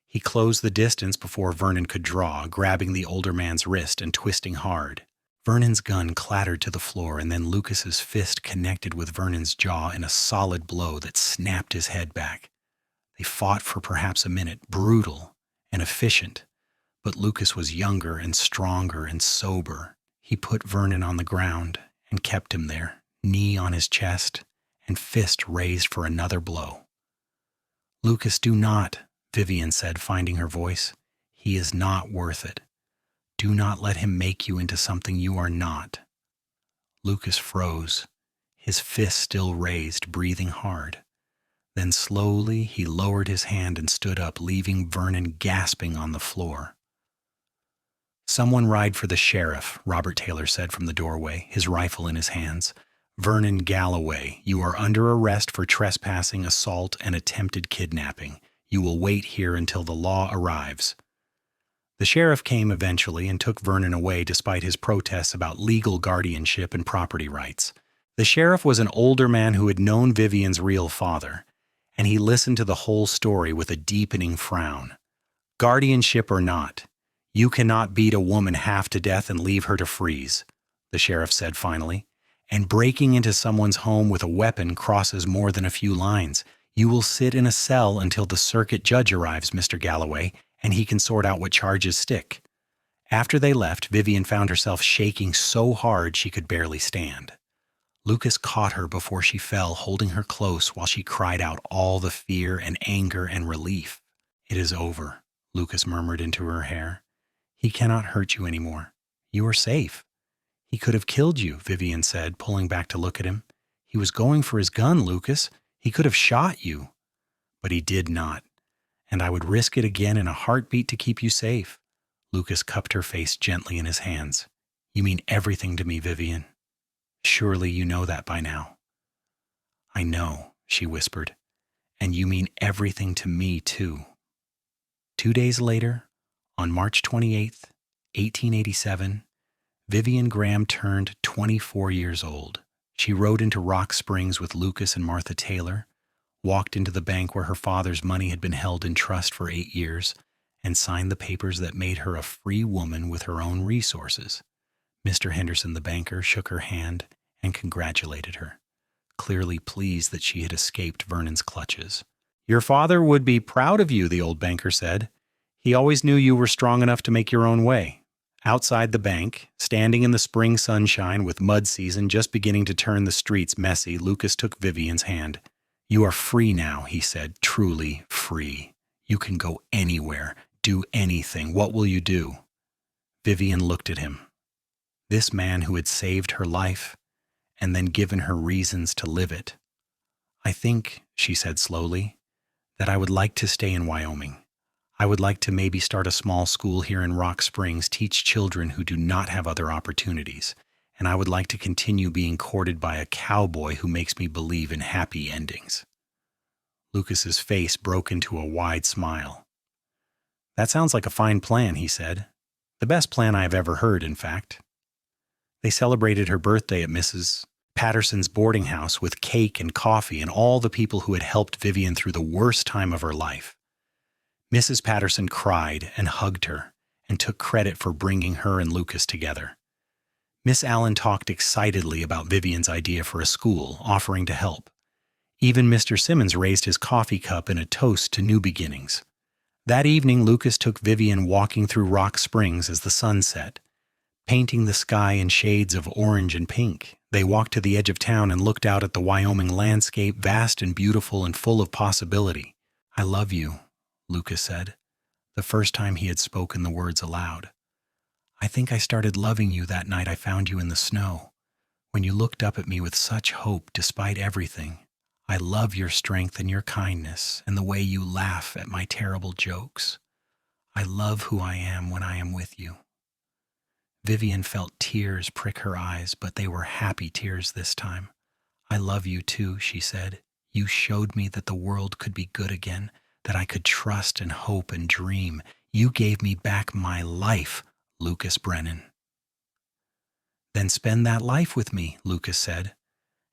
He closed the distance before Vernon could draw, grabbing the older man's wrist and twisting hard. Vernon's gun clattered to the floor, and then Lucas's fist connected with Vernon's jaw in a solid blow that snapped his head back. They fought for perhaps a minute, brutal and efficient, but Lucas was younger and stronger and sober. He put Vernon on the ground and kept him there, knee on his chest and fist raised for another blow. "Lucas, do not," Vivian said, finding her voice. "He is not worth it. Do not let him make you into something you are not." Lucas froze, his fist still raised, breathing hard. Then slowly he lowered his hand and stood up, leaving Vernon gasping on the floor. "Someone ride for the sheriff," Robert Taylor said from the doorway, his rifle in his hands. "Vernon Galloway, you are under arrest for trespassing, assault, and attempted kidnapping. You will wait here until the law arrives." The sheriff came eventually and took Vernon away despite his protests about legal guardianship and property rights. The sheriff was an older man who had known Vivian's real father, and he listened to the whole story with a deepening frown. "Guardianship or not, you cannot beat a woman half to death and leave her to freeze," the sheriff said finally. "And breaking into someone's home with a weapon crosses more than a few lines. You will sit in a cell until the circuit judge arrives, Mr. Galloway, and he can sort out what charges stick." After they left, Vivian found herself shaking so hard she could barely stand. Lucas caught her before she fell, holding her close while she cried out all the fear and anger and relief. "It is over," Lucas murmured into her hair. "He cannot hurt you anymore. You are safe." "He could have killed you," Vivian said, pulling back to look at him. "He was going for his gun, Lucas. He could have shot you." "But he did not. And I would risk it again in a heartbeat to keep you safe." Lucas cupped her face gently in his hands. "You mean everything to me, Vivian. Surely you know that by now." "I know," she whispered. "And you mean everything to me, too." 2 days later, on March 28th, 1887, Vivian Graham turned 24 years old. She rode into Rock Springs with Lucas and Martha Taylor, walked into the bank where her father's money had been held in trust for 8 years, and signed the papers that made her a free woman with her own resources. Mr. Henderson, the banker, shook her hand and congratulated her, clearly pleased that she had escaped Vernon's clutches. "Your father would be proud of you," the old banker said. "He always knew you were strong enough to make your own way." Outside the bank, standing in the spring sunshine with mud season just beginning to turn the streets messy, Lucas took Vivian's hand. "You are free now," he said, "truly free. You can go anywhere, do anything. What will you do?" Vivian looked at him. This man who had saved her life and then given her reasons to live it. "I think," she said slowly, "that I would like to stay in Wyoming. I would like to maybe start a small school here in Rock Springs, teach children who do not have other opportunities, and I would like to continue being courted by a cowboy who makes me believe in happy endings." Lucas's face broke into a wide smile. "That sounds like a fine plan," he said. "The best plan I have ever heard, in fact." They celebrated her birthday at Mrs. Patterson's boarding house with cake and coffee and all the people who had helped Vivian through the worst time of her life. Mrs. Patterson cried and hugged her and took credit for bringing her and Lucas together. Miss Allen talked excitedly about Vivian's idea for a school, offering to help. Even Mr. Simmons raised his coffee cup in a toast to new beginnings. That evening, Lucas took Vivian walking through Rock Springs as the sun set, painting the sky in shades of orange and pink. They walked to the edge of town and looked out at the Wyoming landscape, vast and beautiful and full of possibility. "I love you," Lucas said, the first time he had spoken the words aloud. "I think I started loving you that night I found you in the snow, when you looked up at me with such hope despite everything. I love your strength and your kindness and the way you laugh at my terrible jokes. I love who I am when I am with you." Vivian felt tears prick her eyes, but they were happy tears this time. "I love you too," she said. "You showed me that the world could be good again, that I could trust and hope and dream. You gave me back my life, Lucas Brennan." "Then spend that life with me," Lucas said,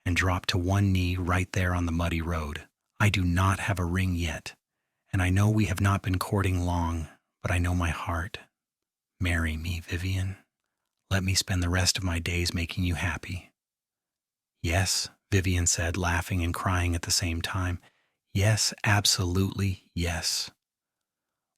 and dropped to one knee right there on the muddy road. "I do not have a ring yet, and I know we have not been courting long, but I know my heart. Marry me, Vivian. Let me spend the rest of my days making you happy." "Yes," Vivian said, laughing and crying at the same time. "Yes, absolutely yes."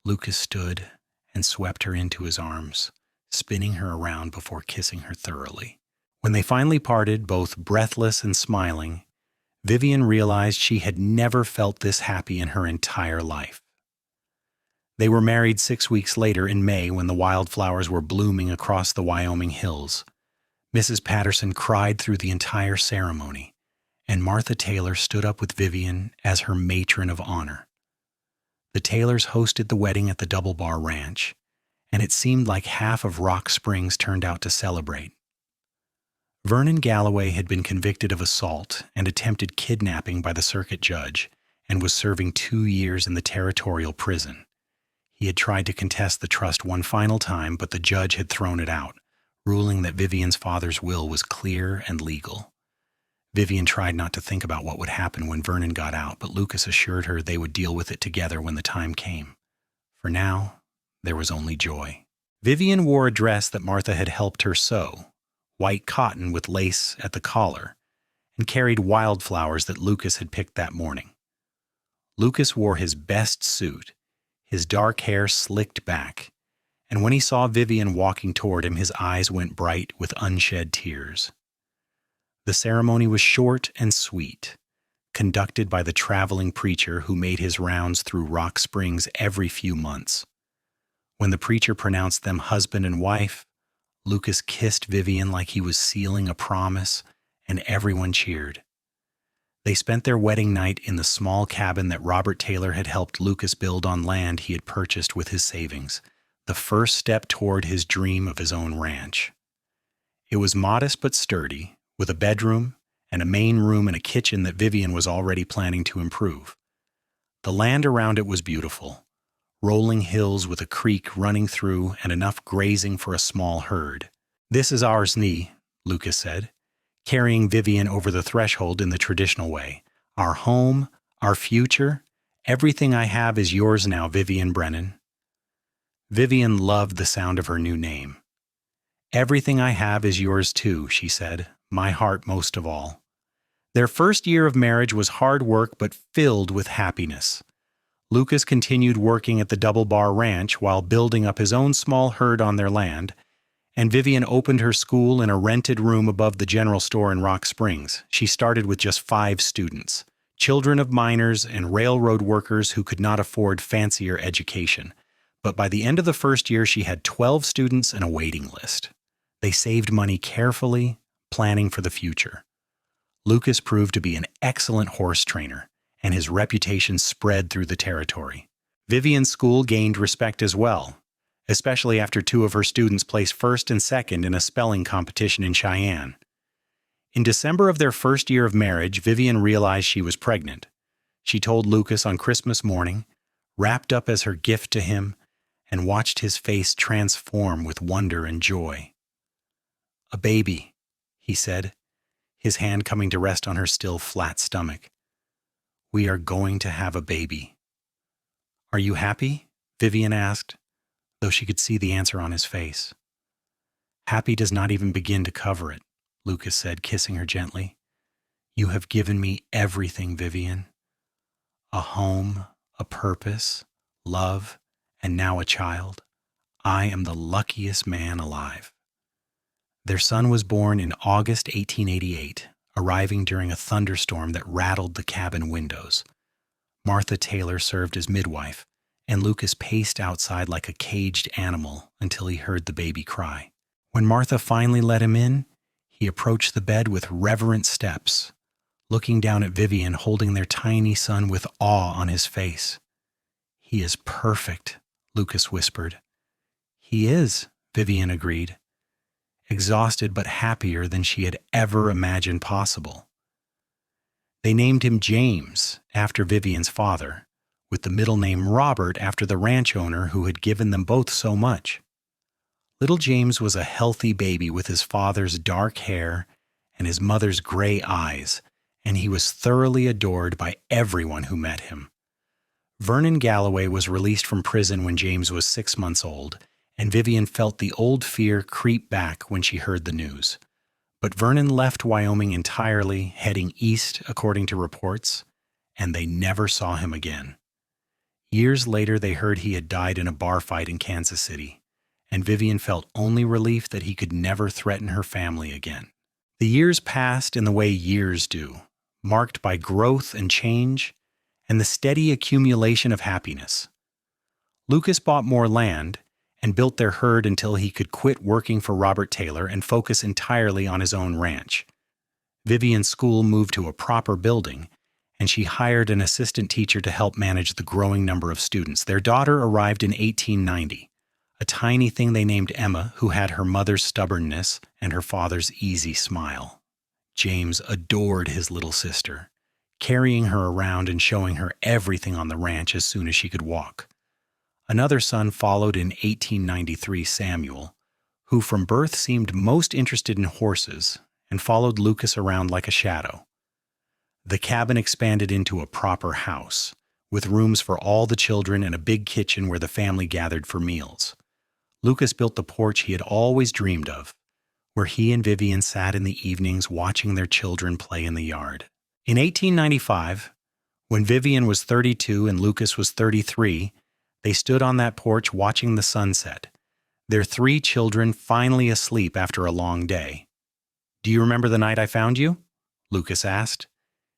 Lucas stood and swept her into his arms, spinning her around before kissing her thoroughly. When they finally parted, both breathless and smiling, Vivian realized she had never felt this happy in her entire life. They were married 6 weeks later in May when the wildflowers were blooming across the Wyoming hills. Mrs. Patterson cried through the entire ceremony, and Martha Taylor stood up with Vivian as her matron of honor. The Taylors hosted the wedding at the Double Bar Ranch, and it seemed like half of Rock Springs turned out to celebrate. Vernon Galloway had been convicted of assault and attempted kidnapping by the circuit judge and was serving 2 years in the territorial prison. He had tried to contest the trust one final time, but the judge had thrown it out, ruling that Vivian's father's will was clear and legal. Vivian tried not to think about what would happen when Vernon got out, but Lucas assured her they would deal with it together when the time came. For now, there was only joy. Vivian wore a dress that Martha had helped her sew, white cotton with lace at the collar, and carried wildflowers that Lucas had picked that morning. Lucas wore his best suit, his dark hair slicked back, and when he saw Vivian walking toward him, his eyes went bright with unshed tears. The ceremony was short and sweet, conducted by the traveling preacher who made his rounds through Rock Springs every few months. When the preacher pronounced them husband and wife, Lucas kissed Vivian like he was sealing a promise, and everyone cheered. They spent their wedding night in the small cabin that Robert Taylor had helped Lucas build on land he had purchased with his savings, the first step toward his dream of his own ranch. It was modest but sturdy, with a bedroom and a main room and a kitchen that Vivian was already planning to improve. The land around it was beautiful, rolling hills with a creek running through and enough grazing for a small herd. "This is ours, Nee," Lucas said, carrying Vivian over the threshold in the traditional way. "Our home, our future, everything I have is yours now, Vivian Brennan." Vivian loved the sound of her new name. "Everything I have is yours too," she said, "my heart most of all." Their first year of marriage was hard work but filled with happiness. Lucas continued working at the Double Bar Ranch while building up his own small herd on their land, and Vivian opened her school in a rented room above the general store in Rock Springs. She started with just 5 students, children of miners and railroad workers who could not afford fancier education. But by the end of the first year, she had 12 students and a waiting list. They saved money carefully, planning for the future. Lucas proved to be an excellent horse trainer, and his reputation spread through the territory. Vivian's school gained respect as well, especially after 2 of her students placed first and second in a spelling competition in Cheyenne. In December of their first year of marriage, Vivian realized she was pregnant. She told Lucas on Christmas morning, wrapped up as her gift to him, and watched his face transform with wonder and joy. "A baby," he said, his hand coming to rest on her still flat stomach. "We are going to have a baby." "Are you happy?" Vivian asked, though she could see the answer on his face. "Happy does not even begin to cover it," Lucas said, kissing her gently. "You have given me everything, Vivian. A home, a purpose, love, and now a child. I am the luckiest man alive." Their son was born in August 1888, arriving during a thunderstorm that rattled the cabin windows. Martha Taylor served as midwife, and Lucas paced outside like a caged animal until he heard the baby cry. When Martha finally let him in, he approached the bed with reverent steps, looking down at Vivian holding their tiny son with awe on his face. "He is perfect," Lucas whispered. "He is," Vivian agreed, exhausted but happier than she had ever imagined possible. They named him James after Vivian's father, with the middle name Robert after the ranch owner who had given them both so much. Little James was a healthy baby with his father's dark hair and his mother's gray eyes, and he was thoroughly adored by everyone who met him. Vernon Galloway was released from prison when James was 6 months old, and Vivian felt the old fear creep back when she heard the news. But Vernon left Wyoming entirely, heading east according to reports, and they never saw him again. Years later, they heard he had died in a bar fight in Kansas City, and Vivian felt only relief that he could never threaten her family again. The years passed in the way years do, marked by growth and change, and the steady accumulation of happiness. Lucas bought more land and built their herd until he could quit working for Robert Taylor and focus entirely on his own ranch. Vivian's school moved to a proper building, and she hired an assistant teacher to help manage the growing number of students. Their daughter arrived in 1890, a tiny thing they named Emma, who had her mother's stubbornness and her father's easy smile. James adored his little sister, carrying her around and showing her everything on the ranch as soon as she could walk. Another son followed in 1893, Samuel, who from birth seemed most interested in horses and followed Lucas around like a shadow. The cabin expanded into a proper house, with rooms for all the children and a big kitchen where the family gathered for meals. Lucas built the porch he had always dreamed of, where he and Vivian sat in the evenings watching their children play in the yard. In 1895, when Vivian was 32 and Lucas was 33, they stood on that porch watching the sunset, their 3 children finally asleep after a long day. "Do you remember the night I found you?" Lucas asked,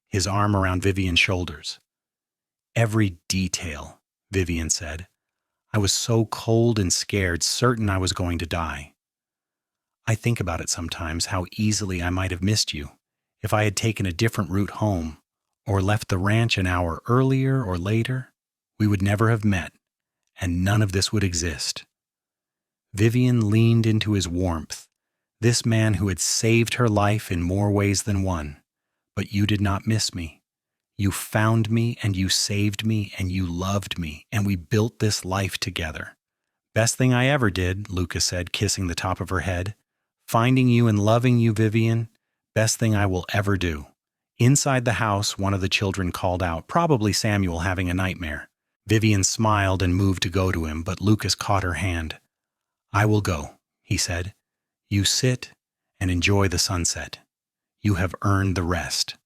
his arm around Vivian's shoulders. "Every detail," Vivian said. "I was so cold and scared, certain I was going to die. I think about it sometimes, how easily I might have missed you if I had taken a different route home or left the ranch an hour earlier or later. We would never have met, and none of this would exist." Vivian leaned into his warmth, this man who had saved her life in more ways than one. "But you did not miss me. You found me and you saved me and you loved me, and we built this life together." "Best thing I ever did," Lucas said, kissing the top of her head. "Finding you and loving you, Vivian, best thing I will ever do." Inside the house, one of the children called out, probably Samuel having a nightmare. Vivian smiled and moved to go to him, but Lucas caught her hand. "I will go," he said. "You sit and enjoy the sunset. You have earned the rest."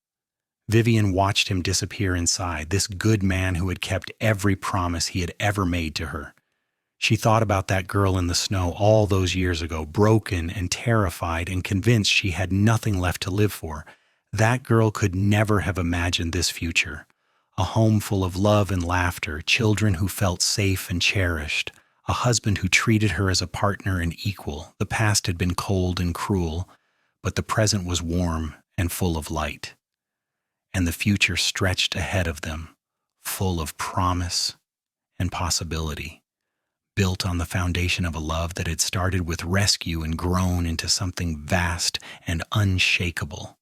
Vivian watched him disappear inside, this good man who had kept every promise he had ever made to her. She thought about that girl in the snow all those years ago, broken and terrified and convinced she had nothing left to live for. That girl could never have imagined this future. A home full of love and laughter, children who felt safe and cherished, a husband who treated her as a partner and equal. The past had been cold and cruel, but the present was warm and full of light. And the future stretched ahead of them, full of promise and possibility, built on the foundation of a love that had started with rescue and grown into something vast and unshakable.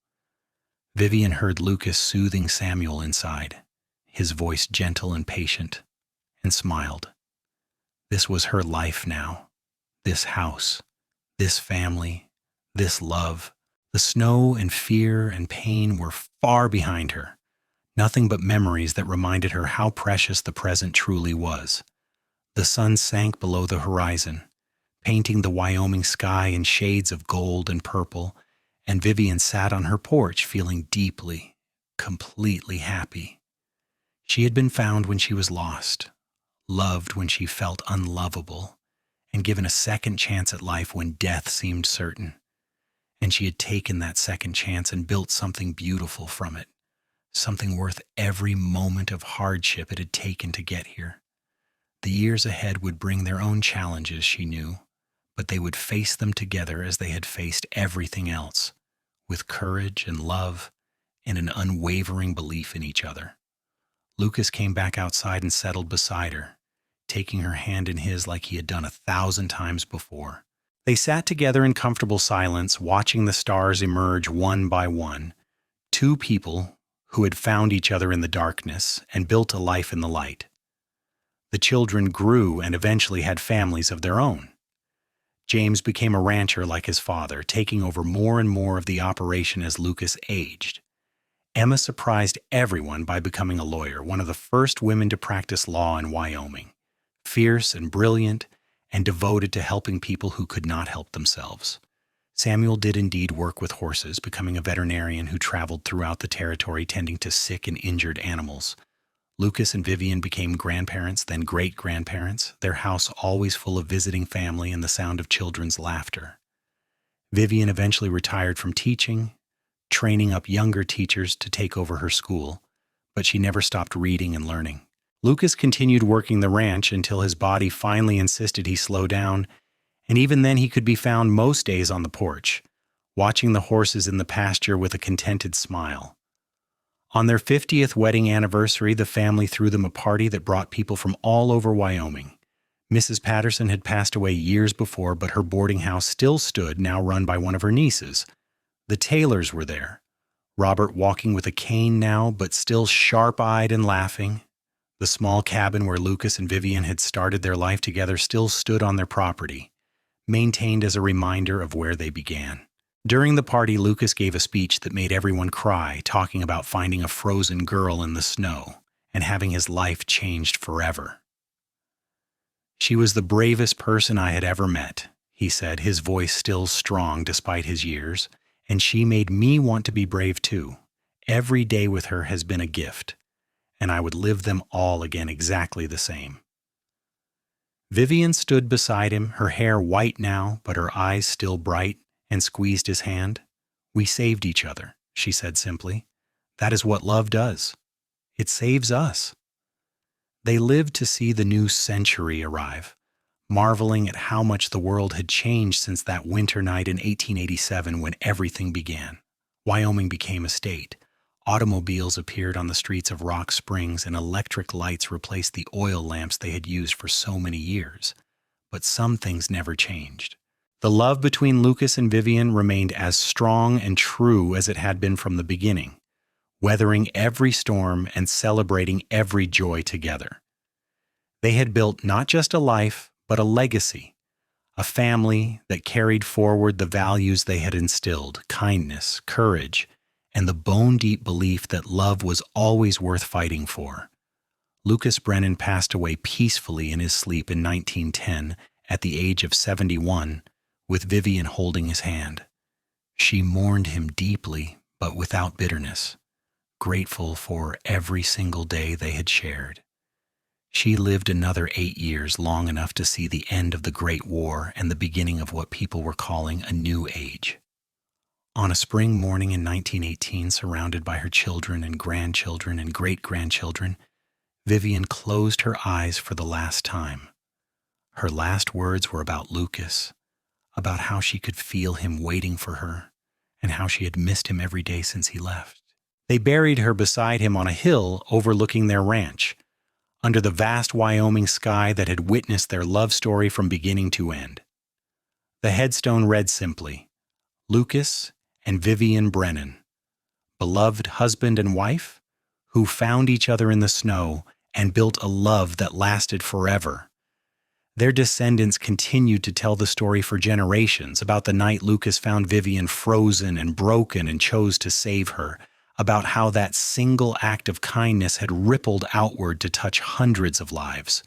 Vivian heard Lucas soothing Samuel inside, his voice gentle and patient, and smiled. This was her life now, this house, this family, this love. The snow and fear and pain were far behind her, nothing but memories that reminded her how precious the present truly was. The sun sank below the horizon, painting the Wyoming sky in shades of gold and purple, and Vivian sat on her porch feeling deeply, completely happy. She had been found when she was lost, loved when she felt unlovable, and given a second chance at life when death seemed certain. And she had taken that second chance and built something beautiful from it, something worth every moment of hardship it had taken to get here. The years ahead would bring their own challenges, she knew, but they would face them together as they had faced everything else, with courage and love and an unwavering belief in each other. Lucas came back outside and settled beside her, taking her hand in his like he had done 1,000 times before. They sat together in comfortable silence, watching the stars emerge one by one, 2 people who had found each other in the darkness and built a life in the light. The children grew and eventually had families of their own. James became a rancher like his father, taking over more and more of the operation as Lucas aged. Emma surprised everyone by becoming a lawyer, one of the first women to practice law in Wyoming. Fierce and brilliant, and devoted to helping people who could not help themselves. Samuel did indeed work with horses, becoming a veterinarian who traveled throughout the territory tending to sick and injured animals. Lucas and Vivian became grandparents, then great-grandparents, their house always full of visiting family and the sound of children's laughter. Vivian eventually retired from teaching, training up younger teachers to take over her school, but she never stopped reading and learning. Lucas continued working the ranch until his body finally insisted he slow down, and even then he could be found most days on the porch, watching the horses in the pasture with a contented smile. On their 50th wedding anniversary, the family threw them a party that brought people from all over Wyoming. Mrs. Patterson had passed away years before, but her boarding house still stood, now run by one of her nieces. The Taylors were there, Robert walking with a cane now, but still sharp-eyed and laughing. The small cabin where Lucas and Vivian had started their life together still stood on their property, maintained as a reminder of where they began. During the party, Lucas gave a speech that made everyone cry, talking about finding a frozen girl in the snow and having his life changed forever. "She was the bravest person I had ever met," he said, his voice still strong despite his years, "and she made me want to be brave too. Every day with her has been a gift, and I would live them all again exactly the same." Vivian stood beside him, her hair white now, but her eyes still bright, and squeezed his hand. "We saved each other," she said simply. "That is what love does. It saves us." They lived to see the new century arrive, marveling at how much the world had changed since that winter night in 1887 when everything began. Wyoming became a state. Automobiles appeared on the streets of Rock Springs, and electric lights replaced the oil lamps they had used for so many years. But some things never changed. The love between Lucas and Vivian remained as strong and true as it had been from the beginning, weathering every storm and celebrating every joy together. They had built not just a life, but a legacy, a family that carried forward the values they had instilled: kindness, courage, and the bone-deep belief that love was always worth fighting for. Lucas Brennan passed away peacefully in his sleep in 1910 at the age of 71, with Vivian holding his hand. She mourned him deeply, but without bitterness, grateful for every single day they had shared. She lived another 8 years, long enough to see the end of the Great War and the beginning of what people were calling a new age. On a spring morning in 1918, surrounded by her children and grandchildren and great-grandchildren, Vivian closed her eyes for the last time. Her last words were about Lucas, about how she could feel him waiting for her, and how she had missed him every day since he left. They buried her beside him on a hill overlooking their ranch, under the vast Wyoming sky that had witnessed their love story from beginning to end. The headstone read simply, "Lucas and Vivian Brennan, beloved husband and wife, who found each other in the snow and built a love that lasted forever." Their descendants continued to tell the story for generations about the night Lucas found Vivian frozen and broken and chose to save her, about how that single act of kindness had rippled outward to touch hundreds of lives,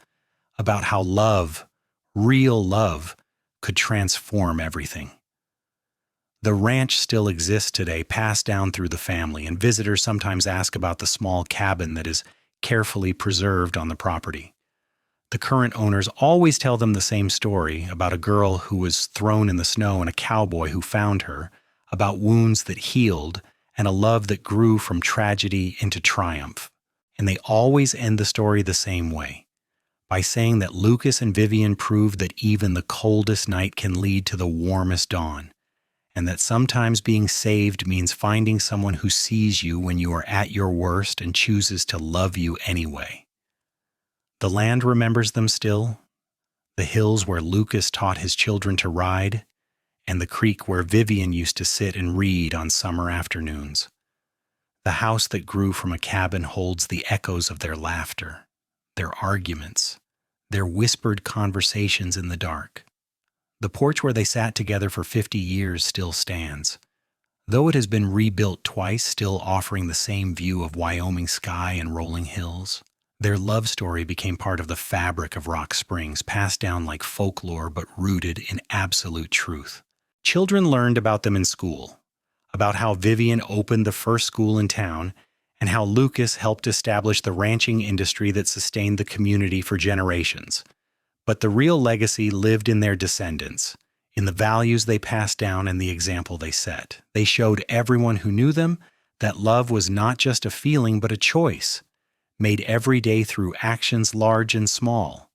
about how love, real love, could transform everything. The ranch still exists today, passed down through the family, and visitors sometimes ask about the small cabin that is carefully preserved on the property. The current owners always tell them the same story about a girl who was thrown in the snow and a cowboy who found her, about wounds that healed and a love that grew from tragedy into triumph. And they always end the story the same way, by saying that Lucas and Vivian proved that even the coldest night can lead to the warmest dawn, and that sometimes being saved means finding someone who sees you when you are at your worst and chooses to love you anyway. The land remembers them still, the hills where Lucas taught his children to ride, and the creek where Vivian used to sit and read on summer afternoons. The house that grew from a cabin holds the echoes of their laughter, their arguments, their whispered conversations in the dark, The porch where they sat together for 50 years still stands, though it has been rebuilt twice, still offering the same view of Wyoming sky and rolling hills. Their love story became part of the fabric of Rock Springs, passed down like folklore but rooted in absolute truth. Children learned about them in school, about how Vivian opened the first school in town, and how Lucas helped establish the ranching industry that sustained the community for generations. But the real legacy lived in their descendants, in the values they passed down and the example they set. They showed everyone who knew them that love was not just a feeling but a choice, made every day through actions large and small.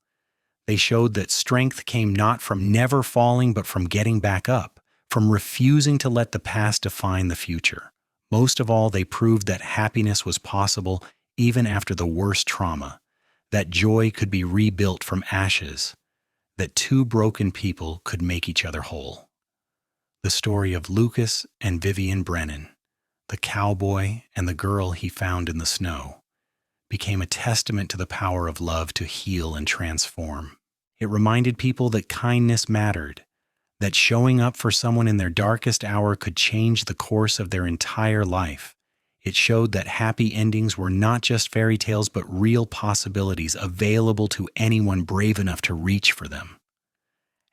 They showed that strength came not from never falling but from getting back up, from refusing to let the past define the future. Most of all, they proved that happiness was possible even after the worst trauma, that joy could be rebuilt from ashes, that two broken people could make each other whole. The story of Lucas and Vivian Brennan, the cowboy and the girl he found in the snow, became a testament to the power of love to heal and transform. It reminded people that kindness mattered, that showing up for someone in their darkest hour could change the course of their entire life. It showed that happy endings were not just fairy tales but real possibilities available to anyone brave enough to reach for them.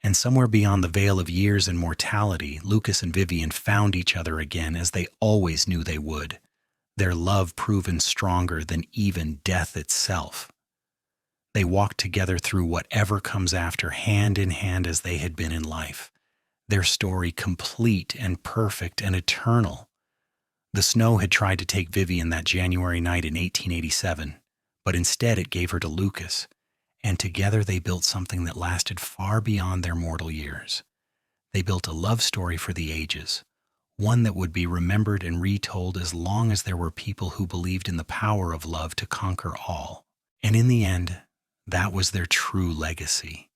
And somewhere beyond the veil of years and mortality, Lucas and Vivian found each other again as they always knew they would, their love proven stronger than even death itself. They walked together through whatever comes after, hand in hand as they had been in life, their story complete and perfect and eternal. The snow had tried to take Vivian that January night in 1887, but instead it gave her to Lucas, and together they built something that lasted far beyond their mortal years. They built a love story for the ages, one that would be remembered and retold as long as there were people who believed in the power of love to conquer all. And in the end, that was their true legacy.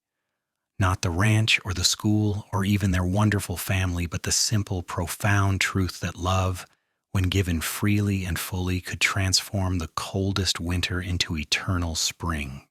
Not the ranch or the school or even their wonderful family, but the simple, profound truth that love, when given freely and fully, could transform the coldest winter into eternal spring.